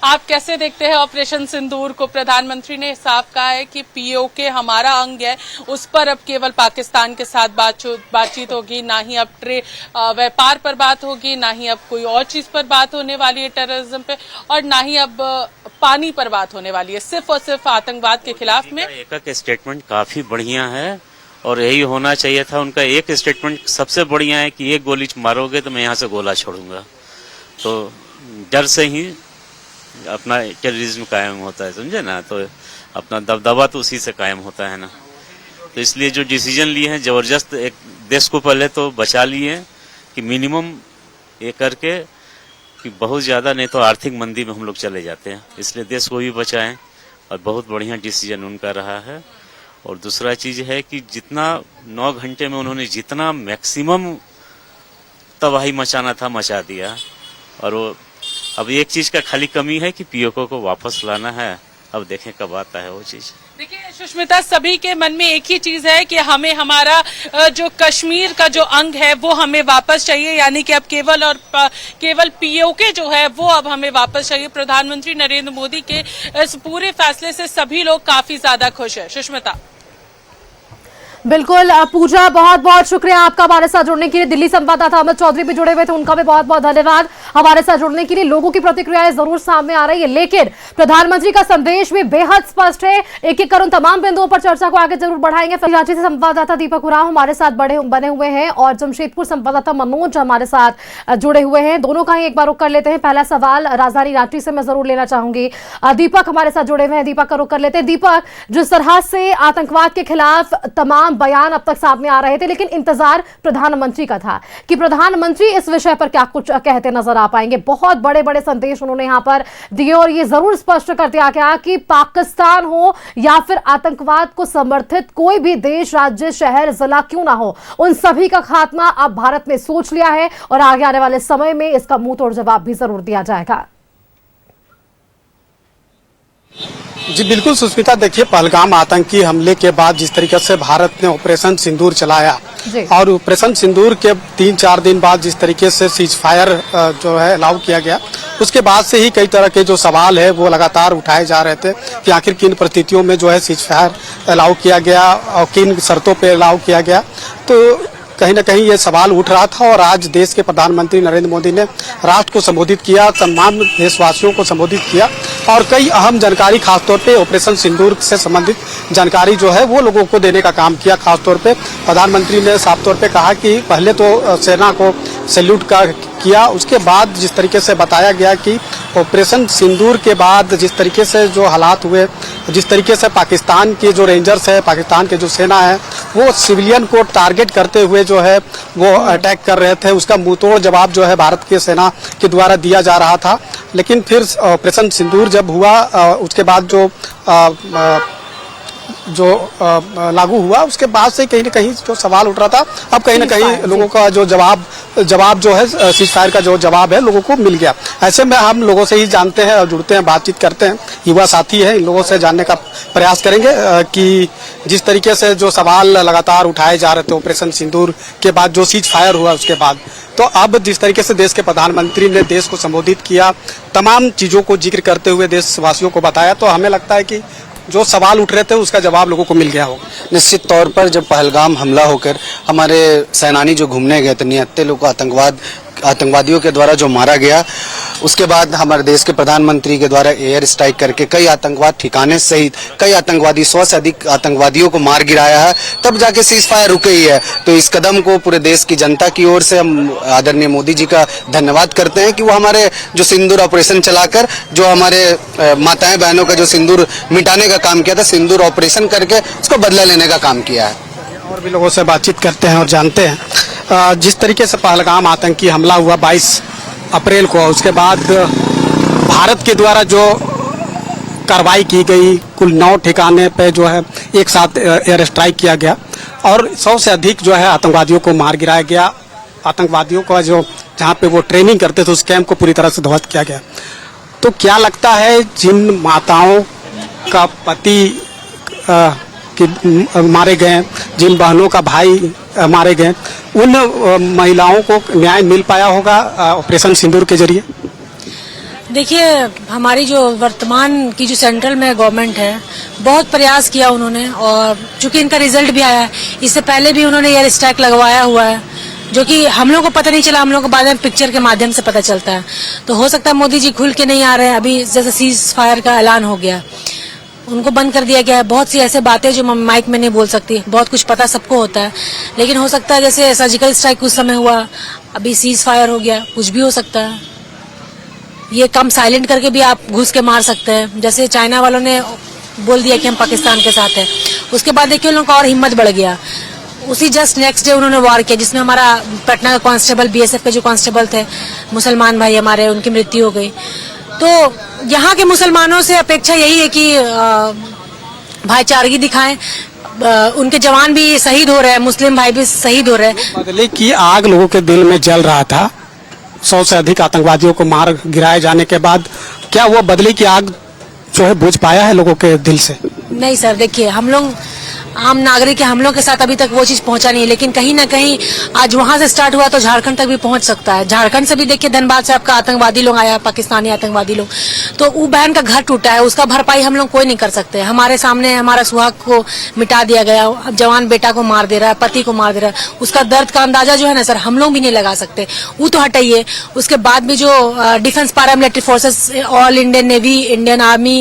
आप कैसे देखते हैं ऑपरेशन सिंदूर को? प्रधानमंत्री ने साफ कहा है कि पीओके हमारा अंग है, उस पर अब केवल पाकिस्तान के साथ बातचीत होगी, ना ही अब व्यापार पर बात होगी, ना ही अब कोई और चीज पर बात होने वाली है टेररिज्म पे, और ना ही अब पानी पर बात होने वाली है, सिर्फ और सिर्फ आतंकवाद के खिलाफ में। एक स्टेटमेंट काफी बढ़िया है, और यही होना चाहिए था। उनका एक स्टेटमेंट सबसे बढ़िया है कि एक गोली मारोगे तो मैं यहाँ से गोला छोड़ूंगा। तो डर से ही अपना टेररिज्म कायम होता है, समझे ना? तो अपना दबदबा तो उसी से कायम होता है ना। तो इसलिए जो डिसीजन लिए हैं जबरदस्त, एक देश को पहले तो बचा लिए कि मिनिमम ये करके कि बहुत ज्यादा, नहीं तो आर्थिक मंदी में हम लोग चले जाते हैं। इसलिए देश को भी बचाएं, और बहुत बढ़िया डिसीजन उनका रहा है। और दूसरा चीज है कि जितना 9 घंटे में उन्होंने जितना मैक्सिमम तबाही मचाना था मचा दिया। और वो अब एक चीज का खाली कमी है कि पीओके को वापस लाना है। अब देखें कब आता है वो चीज। देखिए सुष्मिता, सभी के मन में एक ही चीज है कि हमें हमारा जो कश्मीर का जो अंग है वो हमें वापस चाहिए, यानी कि अब केवल और केवल पीओके जो है वो अब हमें वापस चाहिए। प्रधानमंत्री नरेंद्र मोदी के इस पूरे फैसले से सभी लोग काफी ज्यादा खुश है। सुष्मिता, बिल्कुल पूजा, बहुत बहुत शुक्रिया आपका हमारे साथ जुड़ने के लिए। दिल्ली संवाददाता अमित चौधरी भी जुड़े हुए थे, उनका भी बहुत बहुत धन्यवाद हमारे साथ जुड़ने के लिए। लोगों की प्रतिक्रियाएं जरूर सामने आ रही है, लेकिन प्रधानमंत्री का संदेश भी बेहद स्पष्ट है। एक एक कर उन तमाम बिंदुओं पर चर्चा को आगे जरूर बढ़ाएंगे। रांची से संवाददाता दीपक उरांव हमारे साथ बने हुए हैं और जमशेदपुर संवाददाता मनोज हमारे साथ जुड़े हुए हैं। दोनों का ही एक बार रुख कर लेते हैं। पहला सवाल राजधानी रांची से मैं जरूर लेना चाहूंगी। दीपक हमारे साथ जुड़े हुए हैं, दीपक का रुख कर लेते हैं। दीपक, जिस तरह से आतंकवाद के खिलाफ तमाम बयान अब तक सामने आ रहे थे, लेकिन इंतजार प्रधानमंत्री का था कि प्रधानमंत्री इस विषय पर क्या कुछ कहते नजर आ पाएंगे। बहुत बड़े बड़े संदेश उन्होंने यहां पर दिए और ये जरूर स्पष्ट कर दिया गया कि पाकिस्तान हो या फिर आतंकवाद को समर्थित कोई भी देश, राज्य, शहर, जिला क्यों ना हो, उन सभी का खात्मा अब भारत ने सोच लिया है और आगे आने वाले समय में इसका मुंह तोड़ जवाब भी जरूर दिया जाएगा। जी बिल्कुल सुष्मिता, देखिए पहलगाम आतंकी हमले के बाद जिस तरीके से भारत ने ऑपरेशन सिंदूर चलाया और ऑपरेशन सिंदूर के 3-4 दिन बाद जिस तरीके से सीज फायर जो है अलाउ किया गया, उसके बाद से ही कई तरह के जो सवाल है वो लगातार उठाए जा रहे थे कि आखिर किन परिस्थितियों में जो है सीज फायर अलाउ किया गया और किन शर्तों पर अलाउ किया गया। तो कहीं न कहीं ये सवाल उठ रहा था और आज देश के प्रधानमंत्री नरेंद्र मोदी ने राष्ट्र को संबोधित किया, तमाम देशवासियों को संबोधित किया और कई अहम जानकारी खासतौर पे ऑपरेशन सिंदूर से संबंधित जानकारी जो है वो लोगों को देने का काम किया। खासतौर पे प्रधानमंत्री ने साफ तौर पे कहा कि पहले तो सेना को सैल्यूट किया, उसके बाद जिस तरीके से बताया गया कि ऑपरेशन सिंदूर के बाद जिस तरीके से जो हालात हुए, जिस तरीके से पाकिस्तान के जो रेंजर्स है, पाकिस्तान के जो सेना है, वो सिविलियन को टारगेट करते हुए जो है वो अटैक कर रहे थे, उसका मुंहतोड़ जवाब जो है भारत की सेना के द्वारा दिया जा रहा था। लेकिन फिर ऑपरेशन सिंदूर जब हुआ उसके बाद जो लागू हुआ, उसके बाद से कहीं न कहीं जो सवाल उठ रहा था, अब कहीं न कहीं लोगों का जो जवाब जो है सीज फायर का जो जवाब है लोगों को मिल गया। ऐसे में हम लोगों से ही जानते हैं और जुड़ते हैं, बातचीत करते हैं, युवा साथी हैं, इन लोगों से जानने का प्रयास करेंगे कि जिस तरीके से जो सवाल लगातार उठाए जा रहे थे ऑपरेशन सिंदूर के बाद जो सीज फायर हुआ उसके बाद, तो अब जिस तरीके से देश के प्रधानमंत्री ने देश को संबोधित किया, तमाम चीजों को जिक्र करते हुए देशवासियों को बताया, तो हमें लगता है कि जो सवाल उठ रहे थे उसका जवाब लोगों को मिल गया होगा। निश्चित तौर पर जब पहलगाम हमला होकर हमारे सेनानी जो घूमने गए थे, 79 लोग आतंकवादियों के द्वारा जो मारा गया, उसके बाद हमारे देश के प्रधानमंत्री के द्वारा एयर स्ट्राइक करके कई आतंकवाद ठिकाने सहित कई आतंकवादी 100 से अधिक आतंकवादियों को मार गिराया है, तब जाके सीज फायर रुके ही है। तो इस कदम को पूरे देश की जनता की ओर से हम आदरणीय मोदी जी का धन्यवाद करते हैं कि वो हमारे जो सिंदूर ऑपरेशन चलाकर जो हमारे माताएं बहनों का जो सिंदूर मिटाने का काम किया था, सिंदूर ऑपरेशन करके उसको बदला लेने का काम किया है। और भी लोगों से बातचीत करते हैं और जानते हैं जिस तरीके से पहलगाम आतंकी हमला हुआ 22 अप्रैल को, उसके बाद भारत के द्वारा जो कार्रवाई की गई, कुल 9 ठिकाने पे जो है एक साथ एयर स्ट्राइक किया गया और 100 से अधिक जो है आतंकवादियों को मार गिराया गया। आतंकवादियों का जो जहाँ पे वो ट्रेनिंग करते थे उस कैंप को पूरी तरह से ध्वस्त किया गया। तो क्या लगता है जिन माताओं का पति मारे गए, जिन बहनों का भाई मारे गए, उन महिलाओं को न्याय मिल पाया होगा ऑपरेशन सिंदूर के जरिए? देखिए, हमारी जो वर्तमान की जो सेंट्रल में गवर्नमेंट है, बहुत प्रयास किया उन्होंने और चूंकि इनका रिजल्ट भी आया है, इससे पहले भी उन्होंने एयर स्ट्राइक लगवाया हुआ है जो कि हम लोग को पता नहीं चला, हम लोग को बाद में पिक्चर के माध्यम से पता चलता है। तो हो सकता है मोदी जी खुल के नहीं आ रहे हैं, अभी जैसे सीज फायर का ऐलान हो गया, उनको बंद कर दिया गया है। बहुत सी ऐसे बातें जो माइक में नहीं बोल सकती, बहुत कुछ पता सबको होता है, लेकिन हो सकता है जैसे सर्जिकल स्ट्राइक कुछ समय हुआ, अभी सीज फायर हो गया, कुछ भी हो सकता है। ये काम साइलेंट करके भी आप घुस के मार सकते हैं, जैसे चाइना वालों ने बोल दिया कि हम पाकिस्तान के साथ हैं, उसके बाद देखिए उन लोगों का और हिम्मत बढ़ गया। उसी जस्ट नेक्स्ट डे उन्होंने वार किया, जिसमें हमारा पटना का कांस्टेबल, बीएसएफ के जो कांस्टेबल थे, मुसलमान भाई हमारे, उनकी मृत्यु हो गई। तो यहाँ के मुसलमानों से अपेक्षा यही है कि भाईचारगी दिखाएं, उनके जवान भी शहीद हो रहे हैं, मुस्लिम भाई भी शहीद हो रहे हैं। बदले की आग लोगों के दिल में जल रहा था, 100 से अधिक आतंकवादियों को मार गिराए जाने के बाद, क्या वो बदले की आग जो है बुझ पाया है लोगों के दिल से? नहीं सर, देखिए हम लोग आम नागरिक है, हम लोग के साथ अभी तक वो चीज पहुंचा नहीं है, लेकिन कहीं ना कहीं आज वहां से स्टार्ट हुआ तो झारखंड तक भी पहुंच सकता है। झारखंड से भी देखिए, धनबाद से आपका आतंकवादी लोग आया, पाकिस्तानी आतंकवादी लोग, तो वो बहन का घर टूटा है, उसका भरपाई हम लोग कोई नहीं कर सकते। हमारे सामने हमारा सुहाग को मिटा दिया गया, जवान बेटा को मार दे रहा है, पति को मार दे रहा है, उसका दर्द का अंदाजा जो है ना सर, हम लोग भी नहीं लगा सकते। वो तो हटाइए, उसके बाद भी जो defence paramilitary forces, all Indian navy, Indian army,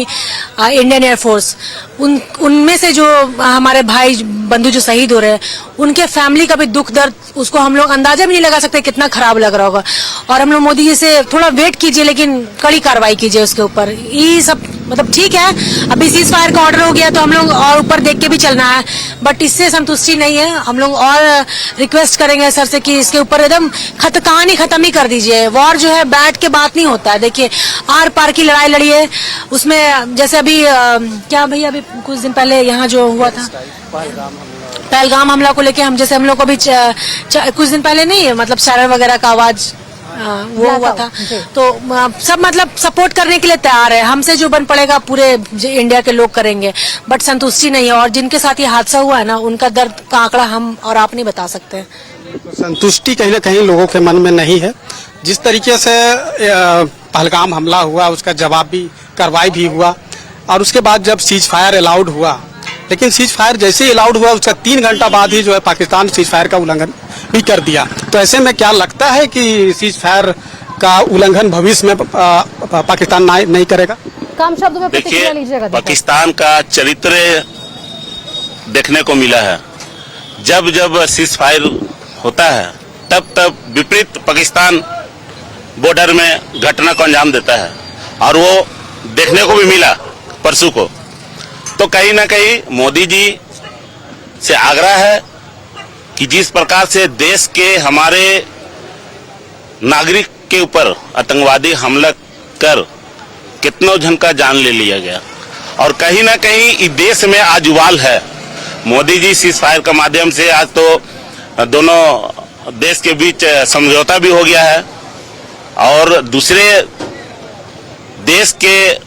Indian air force, उनमें से जो हमारे भाई बंधु जो शहीद हो रहे हैं, उनके फैमिली का भी दुख दर्द, उसको हम लोग अंदाजा भी नहीं लगा सकते कितना खराब लग रहा होगा। और हम लोग मोदी जी से थोड़ा वेट कीजिए, लेकिन कड़ी कार्रवाई कीजिए उसके ऊपर। ये सब मतलब ठीक है, अभी सीज फायर का ऑर्डर हो गया तो हम लोग और ऊपर देख के भी चलना है, बट इससे संतुष्टि नहीं है। हम लोग और रिक्वेस्ट करेंगे सर से कि इसके ऊपर एकदम कहानी खत्म ही कर दीजिए। वॉर जो है बैठ के बात नहीं होता है। देखिए, आर पार की लड़ाई लड़िए, उसमें जैसे अभी क्या भैया, अभी कुछ दिन पहले यहाँ जो हुआ था पहलगाम हमला को लेके, हम लोग को भी कुछ दिन पहले नहीं, मतलब शायर वगैरह का आवाज वो हुआ था, तो सब मतलब सपोर्ट करने के लिए तैयार है। हमसे जो बन पड़ेगा पूरे इंडिया के लोग करेंगे, बट संतुष्टि नहीं है। और जिनके साथ ये हादसा हुआ है ना, उनका दर्द का आंकड़ा हम और आप नहीं बता सकते। संतुष्टि कहीं ना कहीं लोगों के मन में नहीं है। जिस तरीके से पहलगाम हमला हुआ, उसका जवाब भी कार्रवाई भी हुआ, और उसके बाद जब सीज फायर अलाउड हुआ, लेकिन सीज फायर जैसे ही अलाउड हुआ उसका 3 घंटा बाद ही जो है पाकिस्तान सीज फायर का उल्लंघन भी कर दिया। तो ऐसे में क्या लगता है कि सीज फायर का उल्लंघन भविष्य में पाकिस्तान नहीं करेगा? कम शब्दों में प्रतिक्रिया लीजिएगा। पाकिस्तान का चरित्र देखने को मिला है। जब जब सीज फायर होता है तब तब विपरीत पाकिस्तान बॉर्डर में घटना को अंजाम देता है, और वो देखने को भी मिला परसों को। तो कहीं ना कहीं मोदी जी से आग्रह है कि जिस प्रकार से देश के हमारे नागरिक के ऊपर आतंकवादी हमला कर कितनों जन का जान ले लिया गया, और कहीं ना कहीं इस देश में आज उबाल है। मोदी जी सीज फायर के माध्यम से आज तो दोनों देश के बीच समझौता भी हो गया है, और दूसरे देश के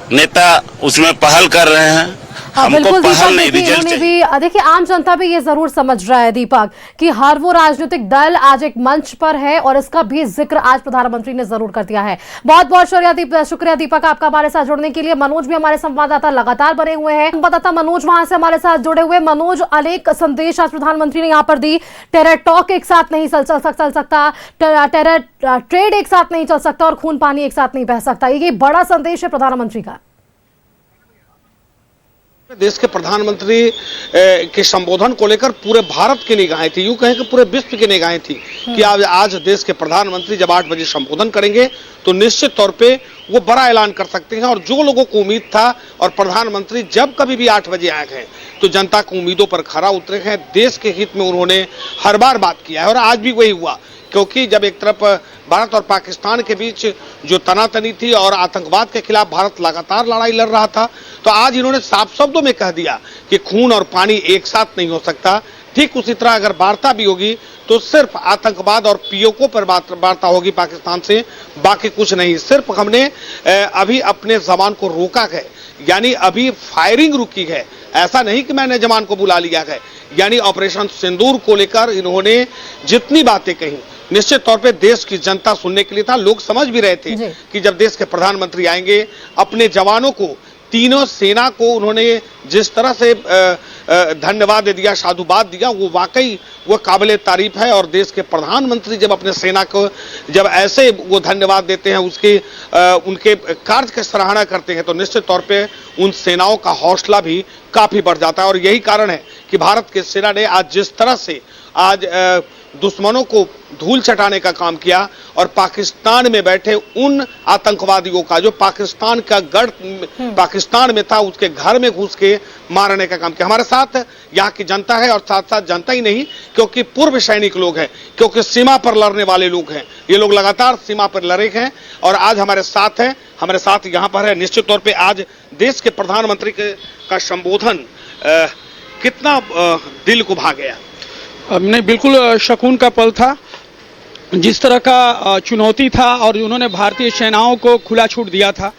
नेता उसमें पहल कर रहे हैं। हमको पहल नहीं, रिजल्ट चाहिए। देखिए, आम जनता भी ये जरूर समझ रहा है दीपक कि हर वो राजनीतिक दल आज एक मंच पर है, और इसका भी जिक्र आज प्रधानमंत्री ने जरूर कर दिया है। बहुत बहुत शुक्रिया दीपक आपका हमारे साथ जुड़ने के लिए। मनोज भी हमारे संवाददाता लगातार बने हुए हैं, संवाददाता मनोज वहां से हमारे साथ जुड़े हुए। मनोज, अनेक संदेश आज प्रधानमंत्री ने यहाँ पर दी। टेरर टॉक एक साथ नहीं चल सकता, टेरर ट्रेड एक साथ नहीं चल सकता, और खून पानी एक साथ नहीं बह सकता। ये बड़ा संदेश है प्रधानमंत्री का। देश के प्रधानमंत्री के संबोधन को लेकर पूरे भारत की निगाहें थी, यूं कहें कि पूरे विश्व की निगाहें थी कि आज देश के प्रधानमंत्री जब 8 बजे संबोधन करेंगे तो निश्चित तौर पे वो बड़ा ऐलान कर सकते हैं। और जो लोगों को उम्मीद था, और प्रधानमंत्री जब कभी भी 8 बजे आए हैं तो जनता की उम्मीदों पर खरा उतरे हैं। देश के हित में उन्होंने हर बार बात किया है, और आज भी वही हुआ। क्योंकि जब एक तरफ भारत और पाकिस्तान के बीच जो तनातनी थी और आतंकवाद के खिलाफ भारत लगातार लड़ाई लड़ रहा था, तो आज इन्होंने साफ शब्दों में कह दिया कि खून और पानी एक साथ नहीं हो सकता। ठीक उसी तरह अगर वार्ता भी होगी तो सिर्फ आतंकवाद और पीओके पर वार्ता होगी पाकिस्तान से, बाकी कुछ नहीं। सिर्फ हमने अभी अपने जवान को रोका है, यानी अभी फायरिंग रुकी है, ऐसा नहीं कि मैंने जवान को बुला लिया है। यानी ऑपरेशन सिंदूर को लेकर इन्होंने जितनी बातें कही, निश्चित तौर पे देश की जनता सुनने के लिए था। लोग समझ भी रहे थे कि जब देश के प्रधानमंत्री आएंगे, अपने जवानों को, तीनों सेना को उन्होंने जिस तरह से धन्यवाद दिया, साधुवाद दिया, वो वाकई वो काबिले तारीफ है। और देश के प्रधानमंत्री जब अपने सेना को जब ऐसे वो धन्यवाद देते हैं, उनके कार्य की सराहना करते हैं, तो निश्चित तौर पे उन सेनाओं का हौसला भी काफी बढ़ जाता है। और यही कारण है कि भारत की सेना ने आज जिस तरह से आज दुश्मनों को धूल चटाने का काम किया, और पाकिस्तान में बैठे उन आतंकवादियों का जो पाकिस्तान का गढ़ पाकिस्तान में था, उसके घर में घुस के मारने का काम किया। हमारे साथ यहाँ की जनता है, और साथ साथ जनता ही नहीं, क्योंकि पूर्व सैनिक लोग हैं, क्योंकि सीमा पर लड़ने वाले लोग हैं। ये लोग लगातार सीमा पर लड़े हैं और आज हमारे साथ हैं, हमारे साथ यहाँ पर है। निश्चित तौर पर आज देश के प्रधानमंत्री का संबोधन कितना दिल को भा गया। नहीं, बिल्कुल शकून का पल था। जिस तरह का चुनौती था, और उन्होंने भारतीय सेनाओं को खुला छूट दिया था।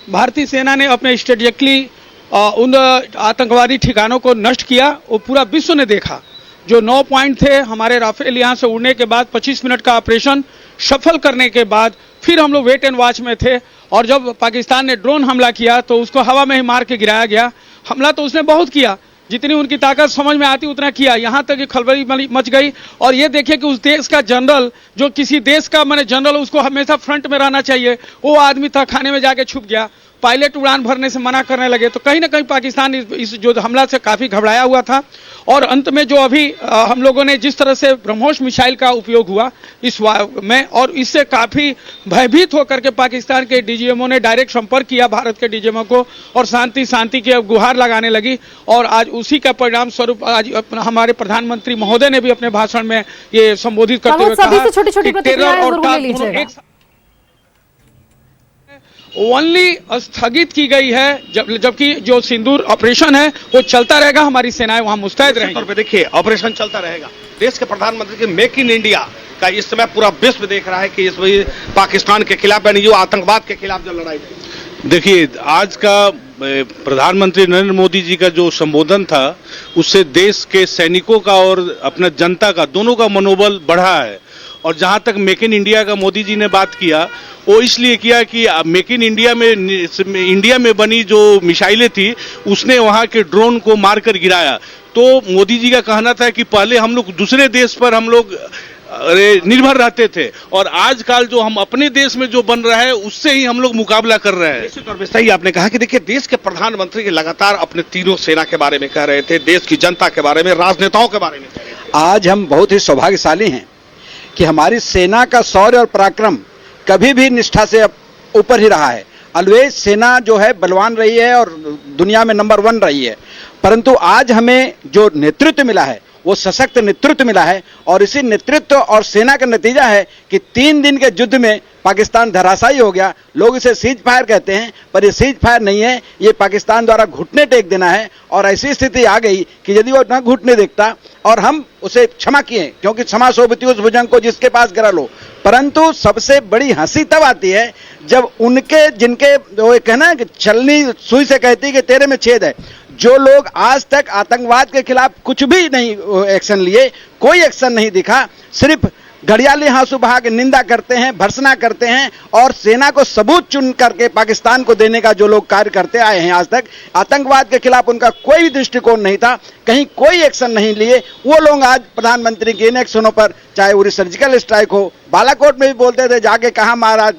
भारतीय सेना ने अपने स्ट्रेटेजिकली उन आतंकवादी ठिकानों को नष्ट किया। वो पूरा विश्व ने देखा। जो 9 पॉइंट थे हमारे राफेल यहाँ से उड़ने के बाद 25 मिनट का ऑपरेशन सफल करने के बाद फिर हम लोग वेट एंड वॉच में थे, और जब पाकिस्तान ने ड्रोन हमला किया तो उसको हवा में ही मार के गिराया गया। हमला तो उसने बहुत किया, जितनी उनकी ताकत समझ में आती उतना किया, यहाँ तक कि खलबली मच गई। और ये देखिए कि उस देश का जनरल, जो किसी देश का माने जनरल, उसको हमेशा फ्रंट में रहना चाहिए, वो आदमी था खाने में जाके छुप गया। पायलट उड़ान भरने से मना करने लगे। तो कहीं ना कहीं पाकिस्तान इस जो हमला से काफी घबराया हुआ था। और अंत में जो अभी हम लोगों ने जिस तरह से ब्रह्मोस मिसाइल का उपयोग हुआ इस में, और इससे काफी भयभीत होकर के पाकिस्तान के डीजीएमओ ने डायरेक्ट संपर्क किया भारत के डीजीएमओ को, और शांति की गुहार लगाने लगी। और आज उसी का परिणाम स्वरूप आज हमारे प्रधानमंत्री महोदय ने भी अपने भाषण में ये संबोधित करते हुए कहा कि टेरर और टाक ओनली स्थगित की गई है, जबकि जो सिंदूर ऑपरेशन है वो चलता रहेगा। हमारी सेनाएं वहां मुस्तैद रहेंगी। देखिए, ऑपरेशन चलता रहेगा। देश के प्रधानमंत्री के मेक इन इंडिया का इस समय पूरा विश्व देख रहा है कि इस पाकिस्तान के खिलाफ, यानी जो आतंकवाद के खिलाफ जो लड़ाई है। देखिए, आज का प्रधानमंत्री नरेंद्र मोदी जी का जो संबोधन था, उससे देश के सैनिकों का और अपना जनता का, दोनों का मनोबल बढ़ा है। और जहां तक मेक इन इंडिया का मोदी जी ने बात किया, वो इसलिए किया कि मेक इन इंडिया में बनी जो मिसाइलें थी उसने वहां के ड्रोन को मारकर गिराया। तो मोदी जी का कहना था कि पहले हम लोग दूसरे देश पर हम लोग निर्भर रहते थे, और आजकल जो हम अपने देश में जो बन रहा है उससे ही हम लोग मुकाबला कर रहे हैं। निश्चित तौर पर सही आपने कहा कि देखिए, देश के प्रधानमंत्री के लगातार अपने तीनों सेना के बारे में कह रहे थे, देश की जनता के बारे में, राजनेताओं के बारे में कह रहे थे। आज हम बहुत ही सौभाग्यशाली हैं कि हमारी सेना का शौर्य और पराक्रम कभी भी निष्ठा से ऊपर ही रहा है। ऑलवेज सेना जो है बलवान रही है और दुनिया में नंबर 1 रही है। परंतु आज हमें जो नेतृत्व मिला है वो सशक्त नेतृत्व मिला है, और इसी नेतृत्व और सेना का नतीजा है कि 3 दिन के युद्ध में पाकिस्तान धराशायी हो गया। लोग इसे सीज फायर कहते हैं, पर ये सीज फायर नहीं है, ये पाकिस्तान द्वारा घुटने टेक देना है। और ऐसी स्थिति आ गई कि यदि वो न घुटने देखता और हम उसे क्षमा किए, क्योंकि क्षमा सोबती उस भुजंग को जिसके पास गिरा लो। परंतु सबसे बड़ी हंसी तब आती है जब उनके, जिनके वो कहना है कि छलनी सुई से कहती है कि तेरे में छेद है, जो लोग आज तक आतंकवाद के खिलाफ कुछ भी नहीं एक्शन लिए, कोई एक्शन नहीं दिखा, सिर्फ घड़ियाली आंसू बहा के निंदा करते हैं, भर्त्सना करते हैं, और सेना को सबूत चुन करके पाकिस्तान को देने का जो लोग कार्य करते आए हैं आज तक, आतंकवाद के खिलाफ उनका कोई भी दृष्टिकोण नहीं था, कहीं कोई एक्शन नहीं लिए, वो लोग आज प्रधानमंत्री के इन एक्शनों पर, चाहे उरी सर्जिकल स्ट्राइक हो, बालाकोट में भी बोलते थे जाके कहां मारा,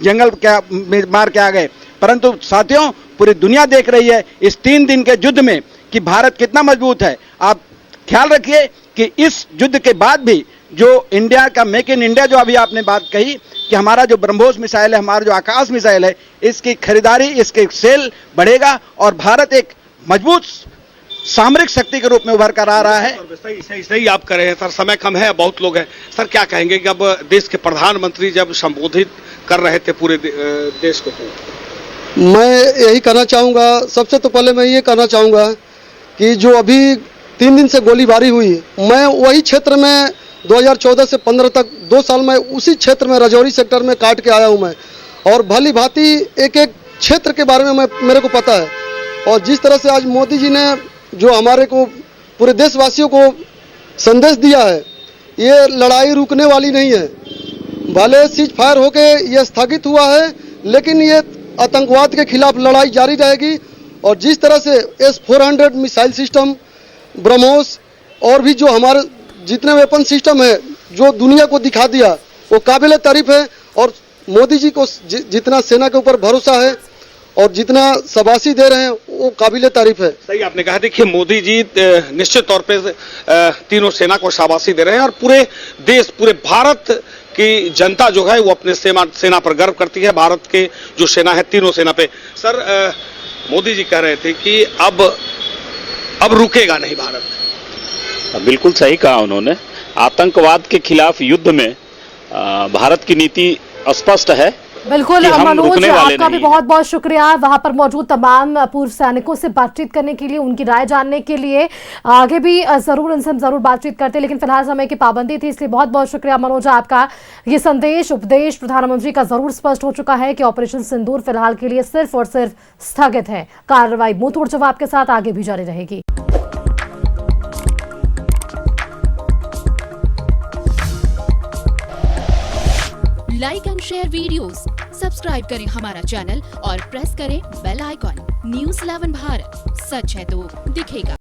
जंगल क्या मार के आ गए। परंतु साथियों, पूरी दुनिया देख रही है इस 3 दिन के युद्ध में कि भारत कितना मजबूत है। आप ख्याल रखिए कि इस युद्ध के बाद भी जो इंडिया का मेक इन इंडिया, जो अभी आपने बात कही कि हमारा जो ब्रह्मोस मिसाइल है, हमारा जो आकाश मिसाइल है, इसकी खरीदारी, इसके सेल बढ़ेगा, और भारत एक मजबूत सामरिक शक्ति के रूप में उभर कर आ रहा है। सही आप कर रहे हैं सर। समय कम है, बहुत लोग हैं सर। क्या कहेंगे कि अब देश के प्रधानमंत्री जब संबोधित कर रहे थे पूरे देश को, तो मैं यही कहना चाहूँगा, सबसे तो पहले मैं ये कहना चाहूँगा कि जो अभी 3 दिन से गोलीबारी हुई, मैं वही क्षेत्र में 2014 से 15 तक 2 साल में उसी क्षेत्र में राजौरी सेक्टर में काट के आया हूँ मैं, और भली भांति एक एक क्षेत्र के बारे में मेरे को पता है। और जिस तरह से आज मोदी जी ने जो हमारे को, पूरे देशवासियों को संदेश दिया है, ये लड़ाई रुकने वाली नहीं है। भले सीज फायर होके ये स्थगित हुआ है, लेकिन ये आतंकवाद के खिलाफ लड़ाई जारी रहेगी। और जिस तरह से S-400 मिसाइल सिस्टम, ब्रह्मोस, और भी जो हमारे जितने वेपन सिस्टम है जो दुनिया को दिखा दिया, वो काबिल तारीफ है। और मोदी जी को जितना सेना के ऊपर भरोसा है और जितना शाबाशी दे रहे हैं, वो काबिल तारीफ है। सही आपने कहा। देखिए, मोदी जी निश्चित तौर पे तीनों सेना को शाबाशी दे रहे हैं, और पूरे देश, पूरे भारत की जनता जो है वो अपने सेना पर गर्व करती है। भारत के जो सेना है, तीनों सेना पे। सर, मोदी जी कह रहे थे कि अब रुकेगा नहीं भारत। बिल्कुल सही कहा उन्होंने। आतंकवाद के खिलाफ युद्ध में भारत की नीति स्पष्ट है, बिल्कुल कि हम मनोज, रुकने वाले आपका भी नहीं बहुत बहुत शुक्रिया वहां पर मौजूद तमाम पूर्व सैनिकों से बातचीत करने के लिए, उनकी राय जानने के लिए। आगे भी जरूर उनसे हम जरूर बातचीत करते, लेकिन फिलहाल समय की पाबंदी थी, इसलिए बहुत बहुत शुक्रिया मनोज आपका। ये संदेश उपदेश प्रधानमंत्री का जरूर स्पष्ट हो चुका है कि ऑपरेशन सिंदूर फिलहाल के लिए सिर्फ और सिर्फ स्थगित है। कार्रवाई मुंहतोड़ जवाब के साथ आगे भी जारी रहेगी। Like and share videos, subscribe करें हमारा चैनल और प्रेस करें बेल आइकॉन। न्यूज़ 11 भारत, सच है तो दिखेगा।